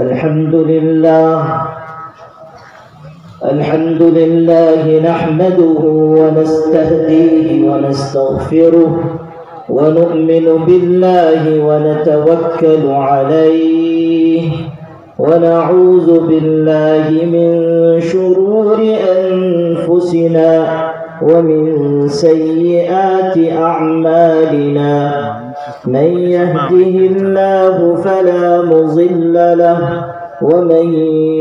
الحمد لله نحمده ونستهديه ونستغفره ونؤمن بالله ونتوكل عليه ونعوذ بالله من شرور أنفسنا ومن سيئات أعمالنا من يهده الله فلا مضل له ومن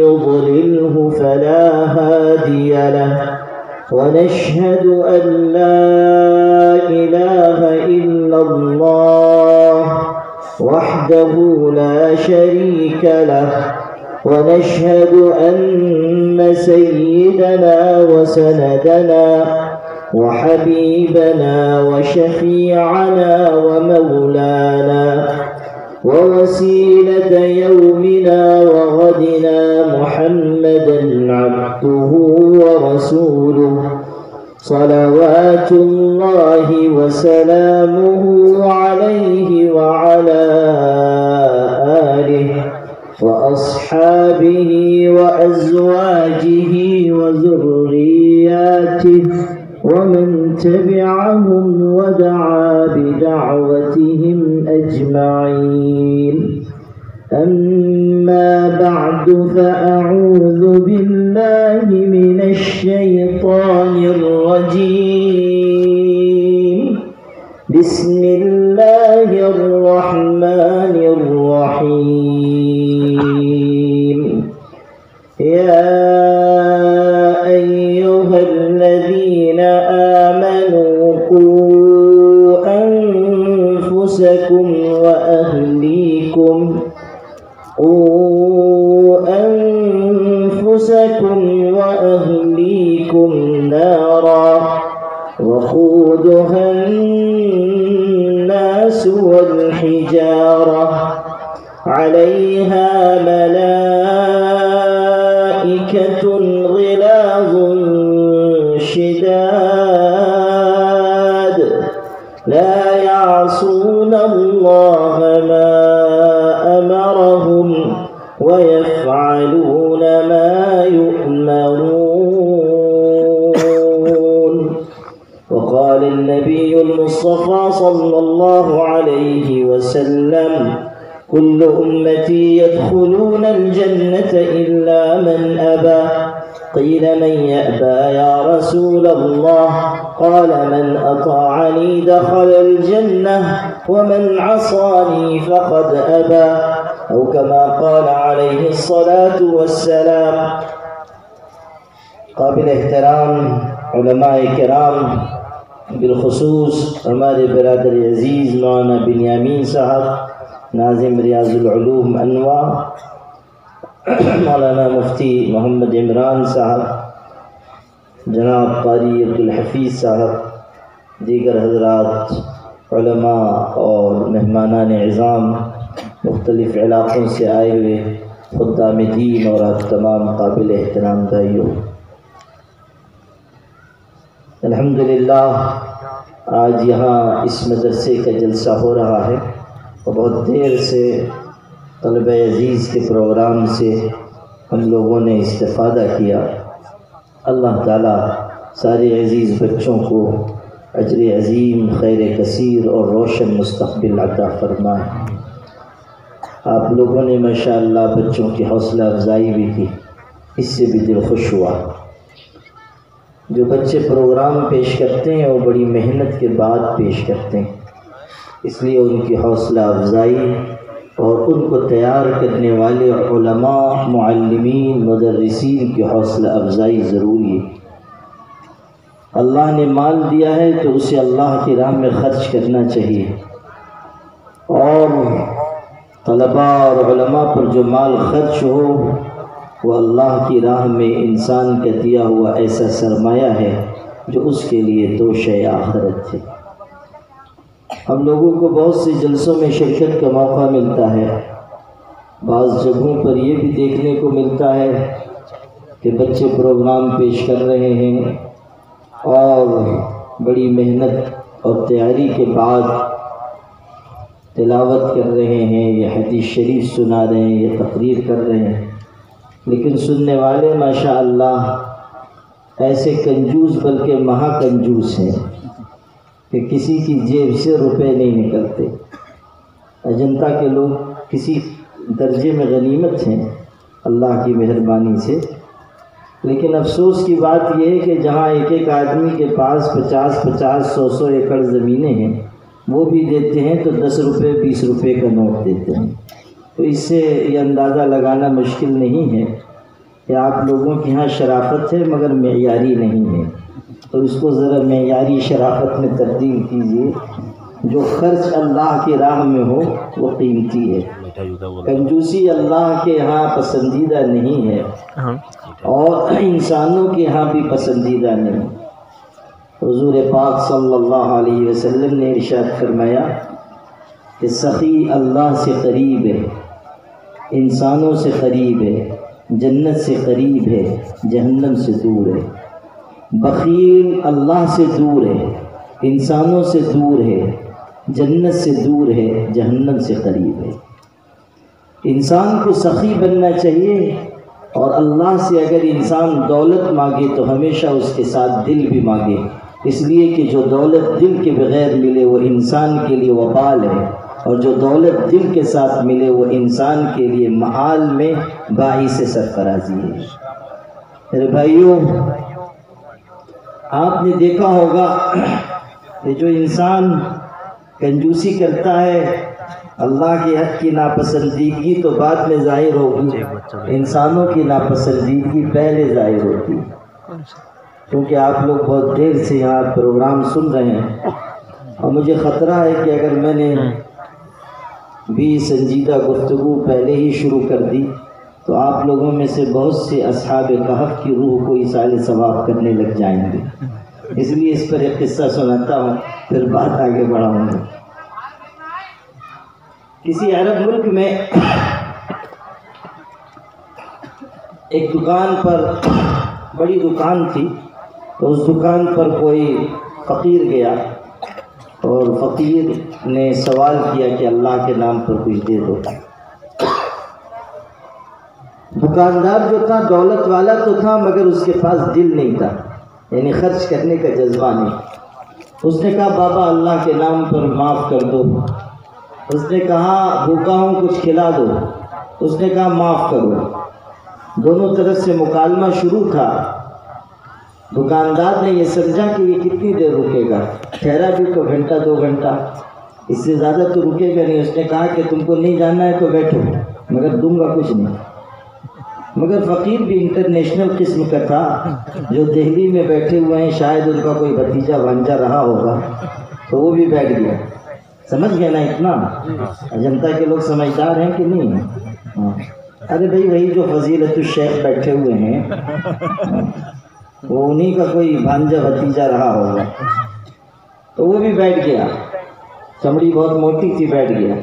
يضلله فلا هادي له ونشهد أن لا إله إلا الله وحده لا شريك له ونشهد أن سيدنا وسندنا وحبيبنا وشفيعنا ومولانا ووسيلة يومنا وغدنا محمدا عبده ورسوله صلوات الله وسلامه عليه وعلى آله وأصحابه وأزواجه وذرياته ومن تبعهم ودعا بدعوتهم أجمعين. أما بعد فأعوذ بالله من الشيطان الرجيم. بسم الله الرحمن الرحيم. يا أيها الذين آمنوا قوا أنفسكم وأهليكم نارا وقودها الناس والحجارة عليها ملائكة غلاظ شداد لا يعصون الله ما أمرهم ويفعلون ما يؤمرون. وقال النبي المصطفى صلى الله عليه وسلم: كل أمتي يدخلون الجنة إلا من أبى. قيل: من يأبى يا رسول الله؟ قال: من أطاعني دخل الجنة ومن عصاني فقد أبى، أو كما قال عليه الصلاة والسلام. قابل احترام علماء کرام، بالخصوص ہمارے برادر عزیز مولانا بنیامین صاحب ناظم ریاض العلوم انواع، مولانا مفتی محمد عمران صاحب، جناب قاری عبدالحفیظ صاحب، دیگر حضرات علماء اور مہمانان عظام، مختلف علاقوں سے آئے ہوئے خدام دین اور آپ تمام قابل احترام بھائیوں، الحمدللہ آج یہاں اس مدرسے کا جلسہ ہو رہا ہے اور بہت دیر سے طلبہ عزیز کے پروگرام سے ہم لوگوں نے استفادہ کیا۔ اللہ تعالیٰ سارے عزیز بچوں کو اجر عظیم، خیر کثیر اور روشن مستقبل عطا فرمائے۔ آپ لوگوں نے ماشاءاللہ بچوں کی حوصلہ افزائی بھی کی، اس سے بھی دل خوش ہوا۔ جو بچے پروگرام پیش کرتے ہیں وہ بڑی محنت کے بعد پیش کرتے ہیں، اس لیے ان کی حوصلہ افزائی اور ان کو تیار کرنے والے علماء، معلمین، مدرسین کی حوصلہ افزائی ضروری ہے۔ اللہ نے مال دیا ہے تو اسے اللہ کی راہ میں خرچ کرنا چاہیے، اور طلباء اور علماء پر جو مال خرچ ہو وہ اللہ کی راہ میں انسان کا دیا ہوا ایسا سرمایہ ہے جو اس کے لیے توشہ آخرت ہے۔ ہم لوگوں کو بہت سے جلسوں میں شرکت کا موقع ملتا ہے، بعض جگہوں پر یہ بھی دیکھنے کو ملتا ہے کہ بچے پروگرام پیش کر رہے ہیں اور بڑی محنت اور تیاری کے بعد تلاوت کر رہے ہیں یا حدیث شریف سنا رہے ہیں یا تقریر کر رہے ہیں، لیکن سننے والے ماشاءاللہ ایسے کنجوس بلکہ مہا کنجوس ہیں کہ کسی کی جیب سے روپے نہیں نکلتے۔ اجنتا کے لوگ کسی درجے میں غنیمت ہیں اللہ کی مہربانی سے، لیکن افسوس کی بات یہ ہے کہ جہاں ایک ایک آدمی کے پاس 50 100 ایکڑ زمینیں ہیں، وہ بھی دیتے ہیں تو 10 روپے 20 روپے کا نوٹ دیتے ہیں۔ تو اس سے یہ اندازہ لگانا مشکل نہیں ہے کہ آپ لوگوں کے ہاں شرافت ہے مگر معیاری نہیں ہے، تو اس کو ذرا معیاری شرافت میں تبدیل کیجیے۔ جو خرچ اللہ کی راہ میں ہو وہ قیمتی ہے، کنجوسی اللہ کے ہاں پسندیدہ نہیں ہے اور انسانوں کے ہاں بھی پسندیدہ نہیں۔ حضور پاک صلی اللہ علیہ وسلم نے ارشاد فرمایا کہ سخی اللہ سے قریب ہے، انسانوں سے قریب ہے، جنت سے قریب ہے، جہنم سے دور ہے۔ بخیل اللہ سے دور ہے، انسانوں سے دور ہے، جنت سے دور ہے، جہنم سے قریب ہے۔ انسان کو سخی بننا چاہیے، اور اللہ سے اگر انسان دولت مانگے تو ہمیشہ اس کے ساتھ دل بھی مانگے، اس لیے کہ جو دولت دل کے بغیر ملے وہ انسان کے لیے وبال ہے، اور جو دولت دل کے ساتھ ملے وہ انسان کے لیے معال میں باعث سرفرازی ہے۔ میرے بھائیوں، آپ نے دیکھا ہوگا کہ جو انسان کنجوسی کرتا ہے اللہ کے حق کی ناپسندیدگی تو بعد میں ظاہر ہوگی، انسانوں کی ناپسندیدگی پہلے ظاہر ہوتی، کیونکہ آپ لوگ بہت دیر سے یہاں پروگرام سن رہے ہیں، اور مجھے خطرہ ہے کہ اگر میں نے بھی سنجیدہ گفتگو پہلے ہی شروع کر دی تو آپ لوگوں میں سے بہت سے اصحاب کہف کی روح کو ایصال ثواب کرنے لگ جائیں گے، اس لیے اس پر ایک قصہ سناتا ہوں، پھر بات آگے بڑھاؤں گا۔ کسی عرب ملک میں ایک دکان پر، بڑی دکان تھی، تو اس دکان پر کوئی فقیر گیا اور فقیر نے سوال کیا کہ اللہ کے نام پر کچھ دے دو۔ دکاندار جو تھا دولت والا تو تھا مگر اس کے پاس دل نہیں تھا، یعنی خرچ کرنے کا جذبہ نہیں۔ اس نے کہا بابا اللہ کے نام پر معاف کر دو۔ اس نے کہا بھوکا ہوں کچھ کھلا دو۔ اس نے کہا معاف کرو۔ دونوں طرف سے مکالمہ شروع تھا۔ دکاندار نے یہ سمجھا کہ یہ کتنی دیر رکے گا، ٹھہرا بھی تو گھنٹہ 2 گھنٹہ، اس سے زیادہ تو رکے گا نہیں۔ اس نے کہا کہ تم کو نہیں جاننا ہے تو بیٹھو، مگر دوں گا کچھ نہیں۔ مگر فقیر بھی انٹرنیشنل قسم کا تھا، جو دہلی میں بیٹھے ہوئے ہیں، شاید ان کا کوئی بھتیجا بھانجا رہا ہوگا، تو وہ بھی بیٹھ گیا۔ سمجھ گئے نا اتنا؟ اجنتا کے لوگ سمجھدار ہیں کہ نہیں؟ ارے بھائی وہی جو فضیلت الشیخ بیٹھے ہوئے ہیں وہ انہی کا کوئی بھانجا بھتیجا رہا ہوگا، تو وہ بھی بیٹھ گیا۔ چمڑی بہت موٹی تھی، بیٹھ گیا،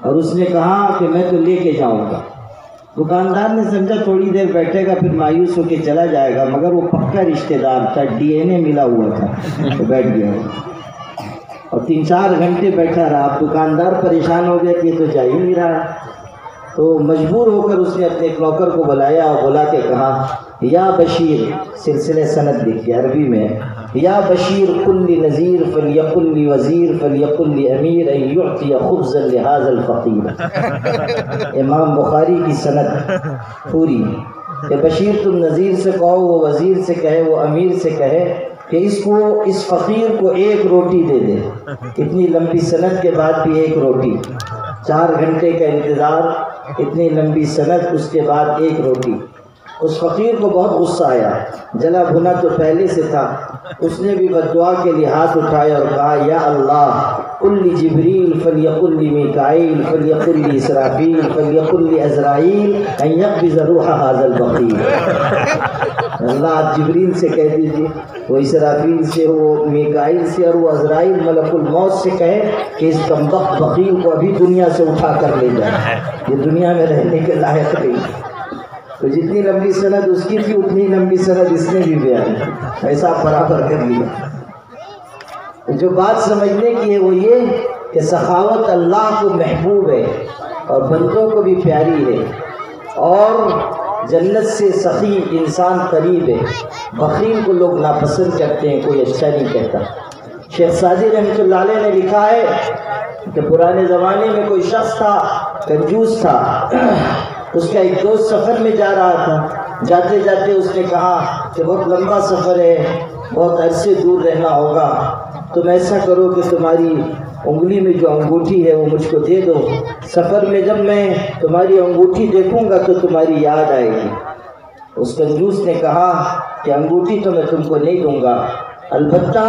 اور اس نے کہا کہ میں تو لے کے جاؤں گا۔ دکاندار نے سمجھا تھوڑی دیر بیٹھے گا پھر مایوس ہو کے چلا جائے گا، مگر وہ پکا رشتہ دار تھا، ڈی این اے ملا ہوا تھا، تو بیٹھ گیا اور 3-4 گھنٹے بیٹھا رہا۔ اب دکاندار پریشان ہو گیا کہ یہ تو جا ہی نہیں رہا، تو مجبور ہو کر اس نے اپنے ایک نوکر کو بلایا اور بلا کے کہا یا بشیر، سلسلہ سند لکھی عربی میں، یا بشیر قل لنذیر فلیقل لوزیر فلیقل لامیر ان یعطی خبزا لهذا الفقیر۔ امام بخاری کی سند پوری کہ بشیر تم نذیر سے کہو، وہ وزیر سے کہے، وہ امیر سے کہے کہ اس فقیر کو 1 روٹی دے دے۔ اتنی لمبی سند کے بعد بھی 1 روٹی، 4 گھنٹے کا انتظار، اتنی لمبی سند، اس کے بعد 1 روٹی۔ اس فقیر کو بہت غصہ آیا، جلا بھنا تو پہلے سے تھا۔ اس نے بھی بددعا کے لیے ہاتھ اٹھایا اور کہا یا اللہ قل لجبریل فلیقل لمیکائیل فلیقل لاسرافیل فلیقل لعزرائیل ان یقبض روح هذا البخیل۔ اللہ جبریل سے کہہ دیجیے، وہ اسرافیل سے، وہ میکائیل سے، اور وہ عزرائیل ملک الموت سے کہے کہ اس کمبخت بخیل کو ابھی دنیا سے اٹھا کر لے جائے، یہ دنیا میں رہنے کے لائق نہیں۔ تو جتنی لمبی سند اس کی تھی اتنی لمبی سند اس نے بھی بیان، ایسا برابر کر لیا۔ جو بات سمجھنے کی ہے وہ یہ کہ سخاوت اللہ کو محبوب ہے اور بندوں کو بھی پیاری ہے، اور جنت سے سخی انسان قریب ہے۔ بخیل کو لوگ ناپسند کرتے ہیں، کوئی اچھا نہیں کہتا۔ شیخ سعدی رحمۃ اللہ علیہ نے لکھا ہے کہ پرانے زمانے میں کوئی شخص تھا، کنجوس تھا۔ اس کا ایک دوست سفر میں جا رہا تھا، جاتے جاتے اس نے کہا کہ بہت لمبا سفر ہے، بہت عرصے دور رہنا ہوگا، تم ایسا کرو کہ تمہاری انگلی میں جو انگوٹھی ہے وہ مجھ کو دے دو، سفر میں جب میں تمہاری انگوٹھی دیکھوں گا تو تمہاری یاد آئے گی۔ اس کنجوس نے کہا کہ انگوٹھی تو میں تم کو نہیں دوں گا، البتہ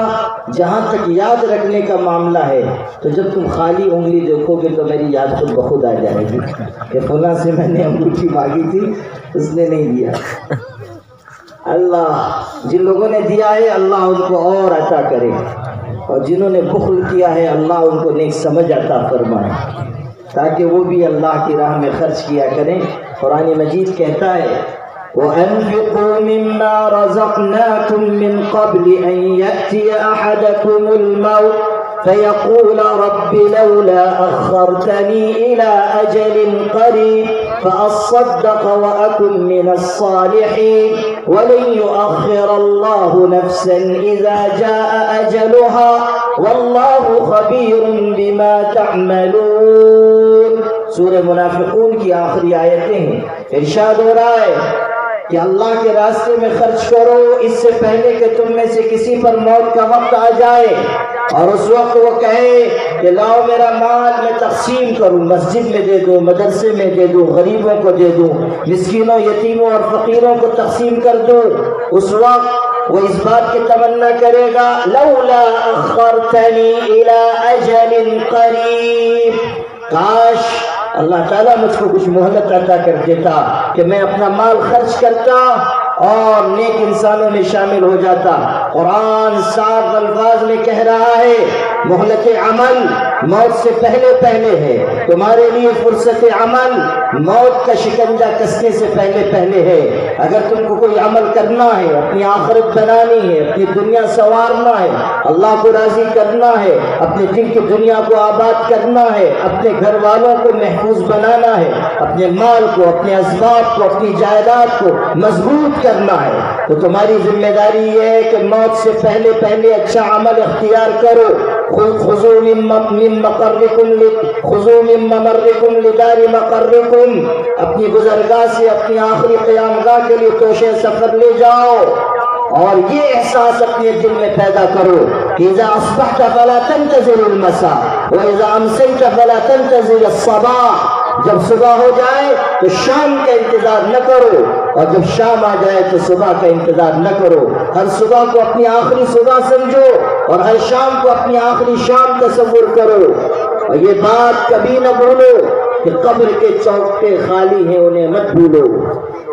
جہاں تک یاد رکھنے کا معاملہ ہے تو جب تم خالی انگلی دیکھو گے تو میری یاد خود بخود آ جائے گی کہ فلاں سے میں نے انگوٹھی مانگی تھی، اس نے نہیں دیا۔ اللہ جن لوگوں نے دیا ہے اللہ ان کو اور عطا کرے، اور جنہوں نے بخل کیا ہے اللہ ان کو نیک سمجھ عطا فرمائے، تاکہ وہ بھی اللہ کی راہ میں خرچ کیا کریں۔ قرآن مجید کہتا ہے وَأَنفِقُوا مِمَّا رَزَقْنَاكُم مِّن قَبْلِ أَن يَأْتِيَ أَحَدَكُمُ الْمَوْتُ فَيَقُولَ رَبِّ لَوْلَا أَخَّرْتَنِي إِلَىٰ أَجَلٍ قَرِيبٍ فَأَصَّدَّقَ وَأَكُن مِّنَ الصَّالِحِينَ وَلَن يُؤَخِّرَ اللَّهُ نَفْسًا إِذَا جَاءَ أَجَلُهَا وَاللَّهُ خَبِيرٌ بِمَا تَعْمَلُونَ۔ سورہ منافقون کی آخری آیتیں ہیں۔ ارشاد ہو رہا ہے کہ اللہ کے راستے میں خرچ کرو اس سے پہلے کہ تم میں سے کسی پر موت کا وقت آ جائے، اور اس وقت وہ کہے کہ لاؤ میرا مال میں تقسیم کروں، مسجد میں دے دوں، مدرسے میں دے دوں، غریبوں کو دے دوں، مسکینوں، یتیموں اور فقیروں کو تقسیم کر دوں۔ اس وقت وہ اس بات کی تمنا کرے گا لولا اخرتنی الی اجل قریب، کاش اللہ تعالیٰ مجھ کو کچھ مہلت عطا کر دیتا کہ میں اپنا مال خرچ کرتا اور نیک انسانوں میں شامل ہو جاتا۔ قرآن صاف الفاظ میں کہہ رہا ہے مہلت عمل موت سے پہلے پہلے ہے، تمہارے لیے فرصت عمل موت کا شکنجہ کسنے سے پہلے پہلے ہے۔ اگر تم کو کوئی عمل کرنا ہے، اپنی آخرت بنانی ہے، اپنی دنیا سنوارنا ہے، اللہ کو راضی کرنا ہے، اپنے دل کی دنیا کو آباد کرنا ہے، اپنے گھر والوں کو محفوظ بنانا ہے، اپنے مال کو، اپنے اسباب کو، اپنی جائیداد کو مضبوط کرنا ہے، تو تمہاری ذمہ داری یہ ہے کہ موت سے پہلے پہلے اچھا عمل اختیار کرو۔ خذوا من ممرکم لدار مقرکم، اپنی گزرگاہ سے اپنی آخری قیام گاہ کے لیے توشے سفر لے جاؤ، اور یہ احساس اپنے دل میں پیدا کرو کہ اذا اصبحت فلا تنتظر المساء واذا امسيت فلا تنتظر الصباح، جب صبح ہو جائے تو شام کا انتظار نہ کرو، اور جب شام آ جائے تو صبح کا انتظار نہ کرو۔ ہر صبح کو اپنی آخری صبح سمجھو اور ہر شام کو اپنی آخری شام تصور کرو، اور یہ بات کبھی نہ بھولو کہ قبر کے چوک پہ خالی ہیں انہیں مت بھولو،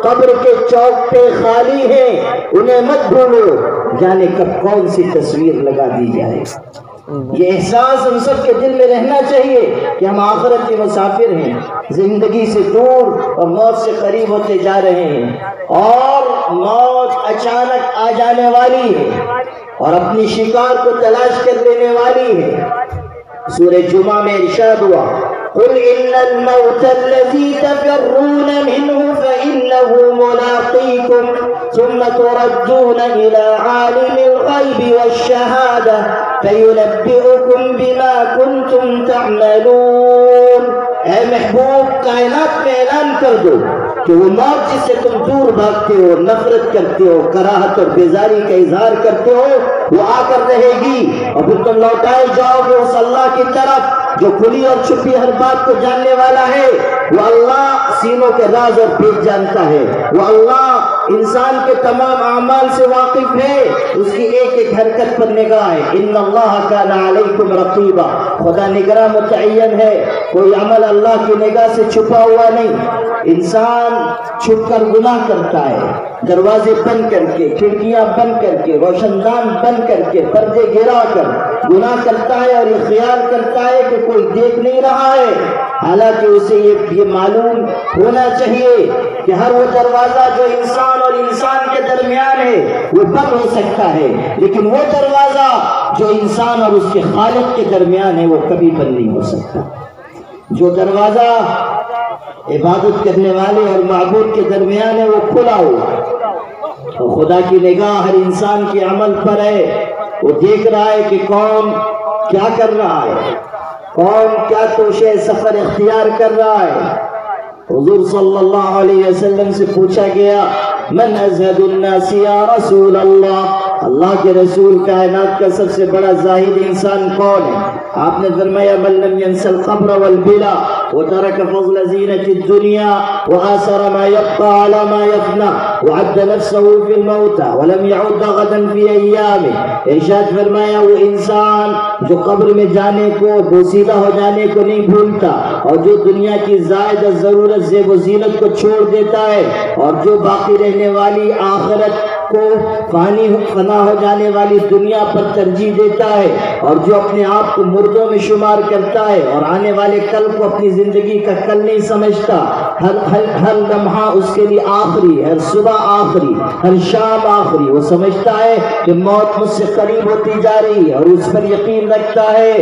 قبر کے چوک پہ خالی ہیں انہیں مت بھولو، جانے کب کون سی تصویر لگا دی جائے۔ یہ احساس ہم سب کے دل میں رہنا چاہیے کہ ہم آخرت کے مسافر ہیں، زندگی سے دور اور موت سے قریب ہوتے جا رہے ہیں، اور موت اچانک آ جانے والی ہے اور اپنی شکار کو تلاش کر لینے والی ہے۔ سورہ جمعہ میں ارشاد ہوا قل ان الموت الذي تفرون منه فإنه ملاقيكم ثم تردون إلى عالم الغيب والشهادة فينبئكم بما كنتم تعملون۔ اے محبوب کائنات میں اعلان کر دو کہ وہ موت جس سے تم دور بھاگتے ہو، نفرت کرتے ہو، کراہت اور بیزاری کا اظہار کرتے ہو، وہ آ کر رہے گی، اور پھر تم لوٹائے جاؤ گے اس اللہ کی طرف جو کھلی اور چھپی ہر بات کو جاننے والا ہے۔ وہ اللہ سینوں کے راز اور بھید جانتا ہے، وہ اللہ انسان کے تمام اعمال سے واقف ہے، اس کی ایک ایک حرکت پر نگاہ ہے۔ ان اللہ کان علیکم رقیبا، خدا نگراں متعین ہے، کوئی عمل اللہ کی نگاہ سے چھپا ہوا نہیں۔ انسان چھپ کر گناہ کرتا ہے، دروازے بند کر کے، کھڑکیاں بند کر کے، روشن دان بند کر کے، پردے گرا کر گناہ کرتا ہے اور یہ خیال کرتا ہے کہ کوئی دیکھ نہیں رہا ہے، حالانکہ اسے یہ معلوم ہونا چاہیے کہ ہر وہ دروازہ جو انسان اور انسان کے درمیان ہے وہ بند ہو سکتا ہے، لیکن وہ دروازہ جو انسان اور اس کے خالق کے درمیان ہے وہ کبھی بند نہیں ہو سکتا۔ جو دروازہ عبادت کرنے والے اور معبود کے درمیان ہے وہ کھلا ہو، تو خدا کی نگاہ ہر انسان کے عمل پر ہے، وہ دیکھ رہا ہے کہ کون کیا کر رہا ہے، کون کیا توشے سفر اختیار کر رہا ہے۔ حضور صلی اللہ علیہ وسلم سے پوچھا گیا من ازہد الناس یا رسول اللہ، اللہ کے رسول کائنات کا سب سے بڑا زاہد انسان کون ہے؟ آپ نے فرمایا من لم ینس القبر والبلا وترک فضل زینت الدنیا وآثر ما یبقى على ما یفنا وعد نفسه فی الموتى ولم یعود غدا فی ایامه۔ ارشاد فرمایا وہ انسان جو قبر میں جانے کو، بوسیدہ ہو جانے کو نہیں بھولتا، اور جو دنیا کی زائد ضرورت زیب و زینت کو چھوڑ دیتا ہے، اور جو باقی رہنے والی آخرت کو فنا ہو جانے والی دنیا پر ترجیح دیتا ہے، اور جو اپنے آپ کو مردوں میں شمار کرتا ہے اور آنے والے کل کو اپنی زندگی کا کل نہیں سمجھتا، ہر لمحہ اس کے لیے آخری، ہر صبح آخری، ہر شام آخری، وہ سمجھتا ہے کہ موت مجھ سے قریب ہوتی جا رہی ہے، اور اس پر یقین رکھتا ہے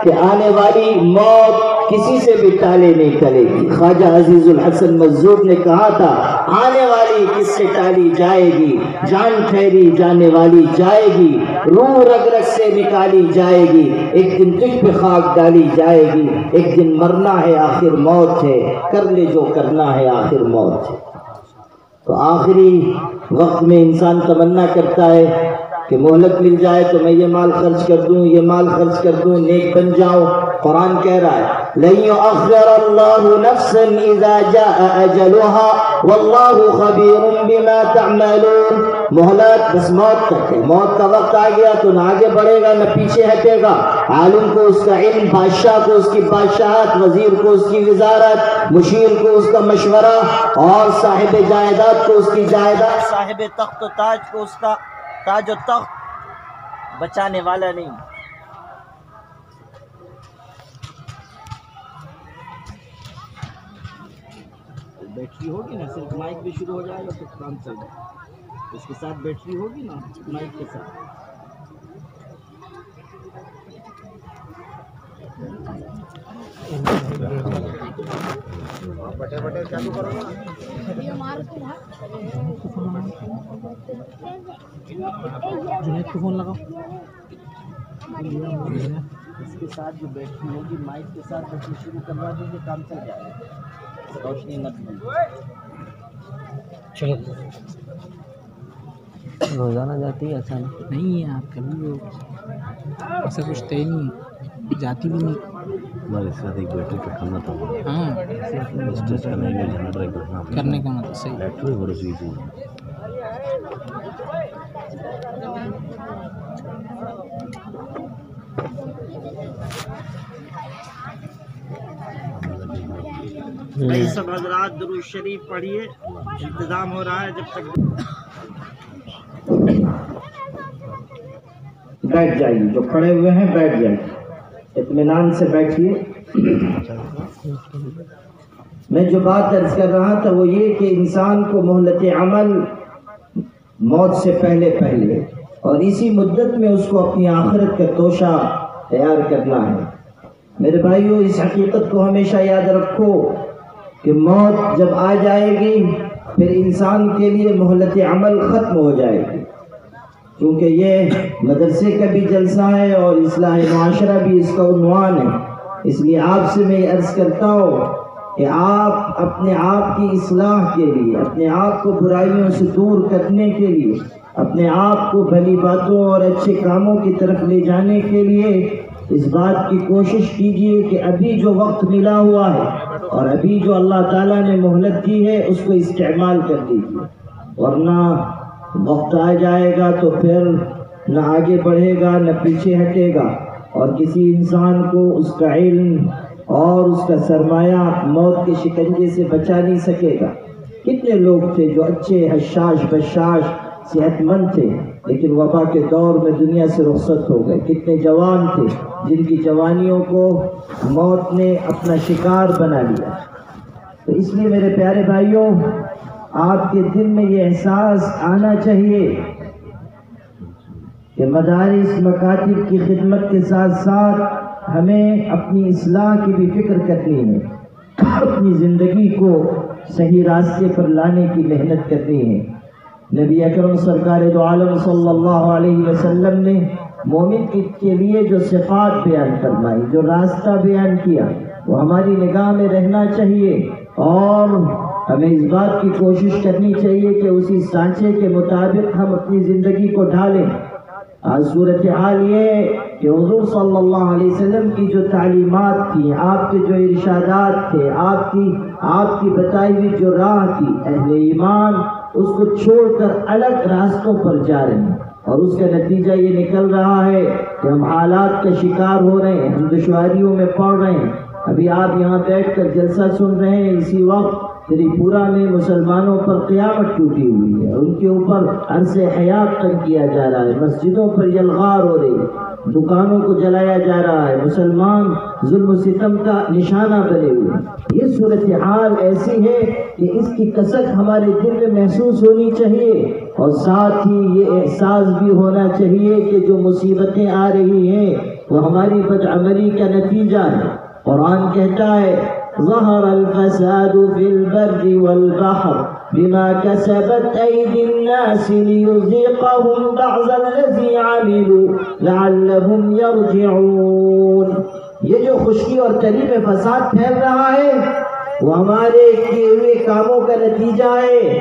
کہ آنے والی موت کسی سے بھی ٹالے نہیں کرے گی۔ خواجہ عزیز الحسن مظہور نے کہا تھا آنے والی کس سے ٹالی جائے گی، جان ٹھہری جانے والی جائے گی، روح رگ رگ سے نکالی جائے گی، ایک دن تجھ پہ خاک ڈالی جائے گی، ایک دن مرنا ہے آخر موت ہے، کر لے جو کرنا ہے آخر موت ہے۔ تو آخری وقت میں انسان تمنا کرتا ہے کہ مہلت مل جائے تو میں یہ مال خرچ کر دوں، یہ مال خرچ کر دوں، نیک بن جاؤں۔ قرآن کہہ رہا ہے لن يؤخر اللہ نفسا اذا جاء اجلها واللہ خبیر بما تعملون۔ مہلت بس موت تک ہے، موت کا وقت آ گیا تو نہ آگے بڑھے گا نہ پیچھے ہٹے گا۔ عالم کو اس کا علم، بادشاہ کو اس کی بادشاہت، وزیر کو اس کی وزارت، مشیر کو اس کا مشورہ، اور صاحب جائیداد کو اس کی جائیداد، صاحب تخت و تاج کو اس کا تاج و تخت بچانے والا نہیں۔ بیٹری ہوگی نا، صرف مائک بھی شروع ہو جائے گا تو کام چل جائے گا، اس کے ساتھ بیٹری ہوگی نا مائک کے ساتھ۔ بٹے بٹے چالو کرو نا، جنید کو فون لگاؤ، اس کے ساتھ جو بیٹری ہوگی مائک کے ساتھ بیٹری شروع کروا دیں گے کام چل جائے گا، روشنی نہ دیں۔ چلو روزانہ جاتی ہے؟ ایسا نہیں ہے یار، کبھی ایسا کچھ طے نہیں ہے، جاتی بھی نہیں۔ ہمارے ساتھ ایک بیٹری کا کھانا تھا، ہاں اسٹیج کا نہیں جنریٹر کرنے کا مطلب صحیح بیٹری بڑی سی تھی۔ بھائی سب حضرات درود شریف پڑھیے، انتظام ہو رہا ہے جب تک بیٹھ جائیے، جو کھڑے ہوئے ہیں بیٹھ جائیے، اطمینان سے بیٹھیے۔ میں جو بات عرض کر رہا تھا وہ یہ کہ انسان کو مہلت عمل موت سے پہلے اور اسی مدت میں اس کو اپنی آخرت کا توشہ تیار کرنا ہے۔ میرے بھائیو، اس حقیقت کو ہمیشہ یاد رکھو کہ موت جب آ جائے گی پھر انسان کے لیے مہلت عمل ختم ہو جائے گی، کیونکہ یہ مدرسے کا بھی جلسہ ہے اور اصلاح معاشرہ بھی اس کا عنوان ہے۔ اس لیے آپ سے میں عرض کرتا ہوں کہ آپ اپنے آپ کی اصلاح کے لیے، اپنے آپ کو برائیوں سے دور کرنے کے لیے، اپنے آپ کو بھلی باتوں اور اچھے کاموں کی طرف لے جانے کے لیے اس بات کی کوشش کیجیے کہ ابھی جو وقت ملا ہوا ہے اور ابھی جو اللہ تعالیٰ نے مہلت دی ہے اس کو استعمال کر دیجیے، ورنہ وقت آ جائے گا تو پھر نہ آگے بڑھے گا نہ پیچھے ہٹے گا، اور کسی انسان کو اس کا علم اور اس کا سرمایہ موت کے شکنجے سے بچا نہیں سکے گا۔ کتنے لوگ تھے جو اچھے حشاش بشاش صحت مند تھے لیکن وبا کے دور میں دنیا سے رخصت ہو گئے. کتنے جوان تھے جن کی جوانیوں کو موت نے اپنا شکار بنا لیا. تو اس لیے میرے پیارے بھائیوں، آپ کے دل میں یہ احساس آنا چاہیے کہ مدارس مکاتب کی خدمت کے ساتھ ساتھ ہمیں اپنی اصلاح کی بھی فکر کرنی ہے، اپنی زندگی کو صحیح راستے پر لانے کی محنت کرنی ہے. نبی اکرم سرکار دو عالم صلی اللہ علیہ وسلم نے مومن کے لیے جو صفات بیان فرمائی، جو راستہ بیان کیا، وہ ہماری نگاہ میں رہنا چاہیے اور ہمیں اس بات کی کوشش کرنی چاہیے کہ اسی سانچے کے مطابق ہم اپنی زندگی کو ڈھالیں. آج صورتحال یہ ہے کہ حضور صلی اللہ علیہ وسلم کی جو تعلیمات تھیں، آپ کے جو ارشادات تھے، آپ کی بتائی ہوئی جو راہ تھی، اہل ایمان اس کو چھوڑ کر الگ راستوں پر جا رہے ہیں اور اس کا نتیجہ یہ نکل رہا ہے کہ ہم حالات کا شکار ہو رہے ہیں، ہم دشواریوں میں پڑ رہے ہیں. ابھی آپ یہاں بیٹھ کر جلسہ سن رہے ہیں، اسی وقت تری پورا میں مسلمانوں پر قیامت ٹوٹی ہوئی ہے، ان کے اوپر عرص حیات تنگ کیا جا رہا ہے، مسجدوں پر یلغار ہو رہی ہے، دکانوں کو جلایا جا رہا ہے، مسلمان ظلم و ستم کا نشانہ بنے ہوئے. یہ صورتحال ایسی ہے کہ اس کی کسک ہمارے دل میں محسوس ہونی چاہیے اور ساتھ ہی یہ احساس بھی ہونا چاہیے کہ جو مصیبتیں آ رہی ہیں وہ ہماری بدعملی کا نتیجہ ہے. قرآن کہتا ہے ظہر الفساد فی البر والبحر بما کسبت ایدی الناس لیذیقہم بعض الذی عملوا لعلہم یرجعون. یہ جو خشکی اور تری میں فساد پھیل رہا ہے وہ ہمارے کیے ہوئے کاموں کا نتیجہ ہے.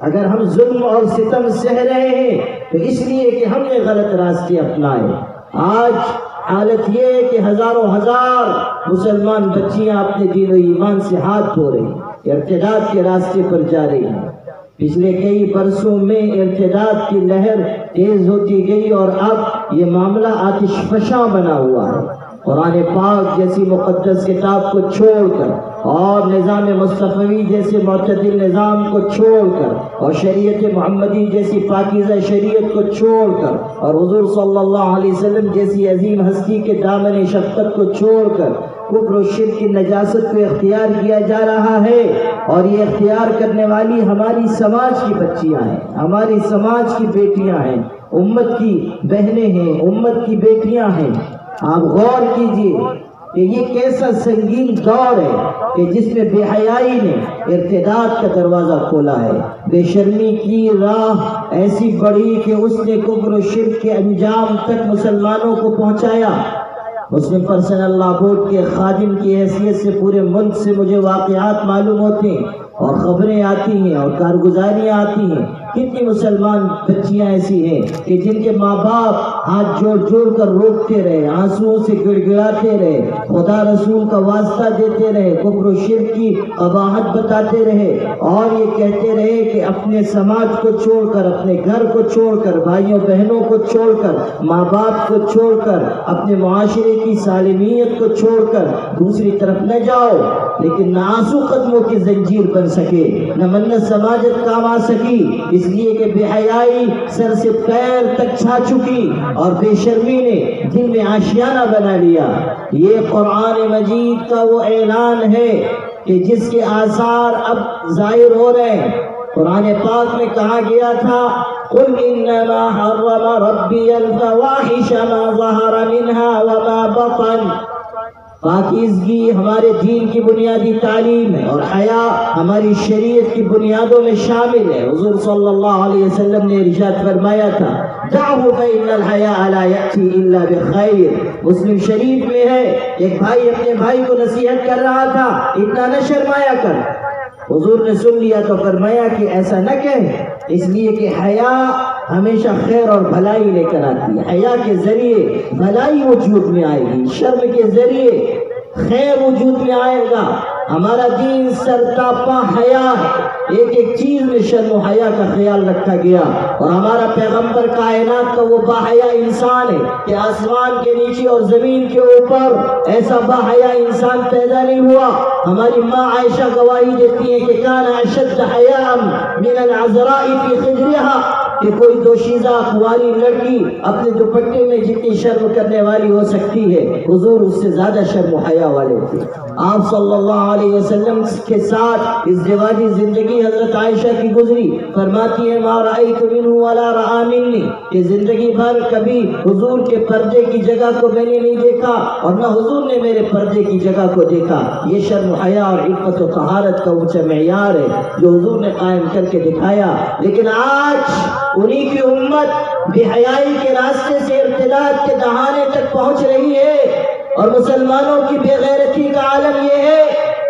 اگر ہم ظلم اور ستم سہ رہے ہیں تو اس لیے کہ ہم نے غلط راستے اپنائے. آج حالت یہ ہے کہ ہزاروں ہزار مسلمان بچیاں اپنے دین و ایمان سے ہاتھ دھو رہی ہیں، ارتداد کے راستے پر جا رہی ہیں. پچھلے کئی برسوں میں ارتداد کی لہر تیز ہوتی گئی اور اب یہ معاملہ آتش فشاں بنا ہوا ہے. قرآن پاک جیسی مقدس کتاب کو چھوڑ کر اور نظام مصطفی جیسے معتدل نظام کو چھوڑ کر اور شریعت محمدی جیسی پاکیزہ شریعت کو چھوڑ کر اور حضور صلی اللہ علیہ وسلم جیسی عظیم ہستی کے دامن شفقت کو چھوڑ کر کفر و شرک کی نجاست کو اختیار کیا جا رہا ہے. اور یہ اختیار کرنے والی ہماری سماج کی بچیاں ہیں، ہماری سماج کی بیٹیاں ہیں، امت کی بہنیں ہیں، امت کی بیٹیاں ہیں. آپ غور کیجئے کہ یہ کیسا سنگین دور ہے کہ جس میں بے حیائی نے ارتداد کا دروازہ کھولا ہے. بے شرمی کی راہ ایسی بڑھی کہ اس نے کفر و شرک کے انجام تک مسلمانوں کو پہنچایا. مسلم پرسنل لا بورڈ کے خادم کی حیثیت سے پورے ملک سے مجھے واقعات معلوم ہوتے ہیں اور خبریں آتی ہیں اور کارگزاریاں آتی ہیں. کتنی مسلمان بچیاں ایسی ہیں کہ جن کے ماں باپ ہاتھ جوڑ جوڑ کر روکتے رہے، آنسوؤں سے گڑ گڑاتے رہے، خدا رسول کا واسطہ دیتے رہے، کفر و شرک کی قباحت بتاتے رہے اور یہ کہتے رہے کہ اپنے سماج کو چھوڑ کر، اپنے گھر کو چھوڑ کر، بھائیوں بہنوں کو چھوڑ کر، ماں باپ کو چھوڑ کر، اپنے معاشرے کی سالمیت کو چھوڑ کر دوسری طرف نہ جاؤ. لیکن نہ آنسو قدموں کی زنجیر بن سکے، نہ منت سماجت کام آ سکی، اس لیے کہ بے حیائی سر سے پیر تک چھا چکی اور بے شرمی نے دل میں آشیانہ بنا لیا. یہ قرآن مجید کا وہ اعلان ہے کہ جس کے آثار اب ظاہر ہو رہے ہیں. قرآن پاک میں کہا گیا تھا قُلْ إِنَّمَا حَرَّمَ رَبِّيَ الْفَوَاحِشَ مَا ظَهَرَ مِنْهَا وَمَا بَطَنَ. پاکیزگی ہمارے دین کی بنیادی تعلیم ہے اور حیا ہماری شریعت کی بنیادوں میں شامل ہے. حضور صلی اللہ علیہ وسلم نے ارشاد فرمایا تھا دعوا فإن الحیاء لا یأتی الا بخیر. مسلم شریف میں ہے ایک بھائی اپنے بھائی کو نصیحت کر رہا تھا اتنا نہ شرمایا کر. حضور نے سن لیا تو فرمایا کہ ایسا نہ کہے، اس لیے کہ حیا ہمیشہ خیر اور بھلائی لے کر آتی ہے. حیا کے ذریعے بھلائی وجود میں آئے گی، شرم کے ذریعے خیر وجود میں آئے گا. ہمارا دین سرتاپا حیا ہے، ایک ایک چیز میں شرم و حیا کا خیال رکھا گیا، اور ہمارا پیغمبر کائنات کا وہ باحیا انسان ہے کہ آسمان کے نیچے اور زمین کے اوپر ایسا باحیا انسان پیدا نہیں ہوا۔ ہماری ماں عائشہ گواہی دیتی ہے کہ کان اشد حیاء من العذراء فی خدرها، کہ کوئی دوشیزہ کنواری لڑکی اپنے دوپٹے میں جتنی شرم کرنے والی ہو سکتی ہے، حضور اس سے زیادہ شرم و حیا والے تھے۔ آپ صلی اللہ علیہ وسلم کے ساتھ ازدواجی زندگی حضرت عائشہ کی گزری، فرماتی ہے ما رأیت منہ ولا رأى منی، کہ زندگی بھر کبھی حضور کے پردے کی جگہ کو میں نے نہیں دیکھا اور نہ حضور نے میرے پردے کی جگہ کو دیکھا۔ یہ شرم و حیا اور عفت و طہارت کا اونچا معیار ہے جو حضور نے قائم کر کے دکھایا۔ لیکن آج انہی کی امت بے حیائی کے راستے سے ارتداد کے دہانے تک پہنچ رہی ہے، اور مسلمانوں کی بے غیرتی کا عالم یہ ہے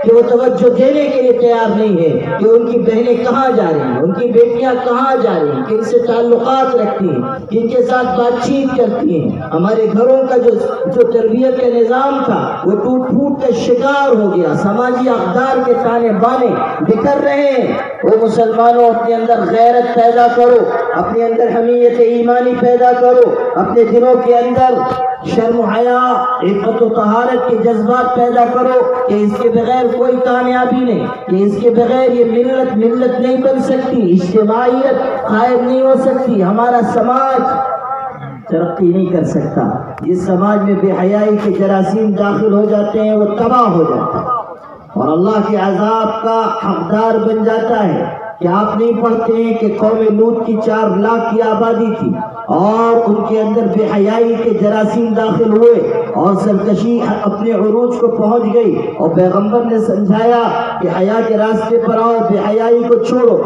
کہ وہ توجہ دینے کے لیے تیار نہیں ہے کہ ان کی بہنیں کہاں جا رہی ہیں، ان کی بیٹیاں کہاں جا رہی ہیں، کن سے تعلقات رکھتی ہیں، کن کے ساتھ بات چیت کرتی ہیں۔ ہمارے گھروں کا جو تربیت کا نظام تھا وہ ٹوٹ پھوٹ کا شکار ہو گیا، سماجی اقدار کے تانے بانے بکھر رہے ہیں۔ وہ مسلمانوں اپنے اندر غیرت پیدا کرو، اپنے اندر حمیت ایمانی پیدا کرو، اپنے دلوں کے اندر شرم و حیا عفت و طہارت کے جذبات پیدا کرو کہ اس کے بغیر کوئی کامیابی نہیں، کہ اس کے بغیر یہ ملت نہیں بن سکتی، اجتماعیت قائم نہیں ہو سکتی، ہمارا سماج ترقی نہیں کر سکتا۔ جس سماج میں بے حیائی کے جراثیم داخل ہو جاتے ہیں وہ تباہ ہو جاتا ہے اور اللہ کے عذاب کا حقدار بن جاتا ہے۔ کہ آپ نہیں پڑھتے ہیں کہ قوم لوط کی 4 لاکھ کی آبادی تھی اور ان کے اندر بے حیائی کے جراثیم داخل ہوئے اور سرکشی اپنے عروج کو پہنچ گئی، اور پیغمبر نے سمجھایا کہ حیا کے راستے پر آؤ، بے حیائی کو چھوڑو،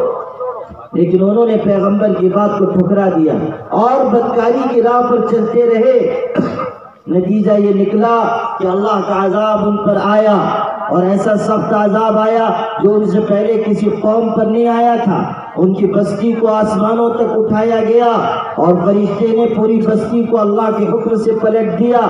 لیکن انہوں نے پیغمبر کی بات کو ٹھکرا دیا اور بدکاری کی راہ پر چلتے رہے۔ نتیجہ یہ نکلا کہ اللہ کا عذاب ان پر آیا، اور ایسا سخت عذاب آیا جو ان سے پہلے کسی قوم پر نہیں آیا تھا۔ ان کی بستی کو آسمانوں تک اٹھایا گیا اور فرشتے نے پوری بستی کو اللہ کے حکم سے پلٹ دیا۔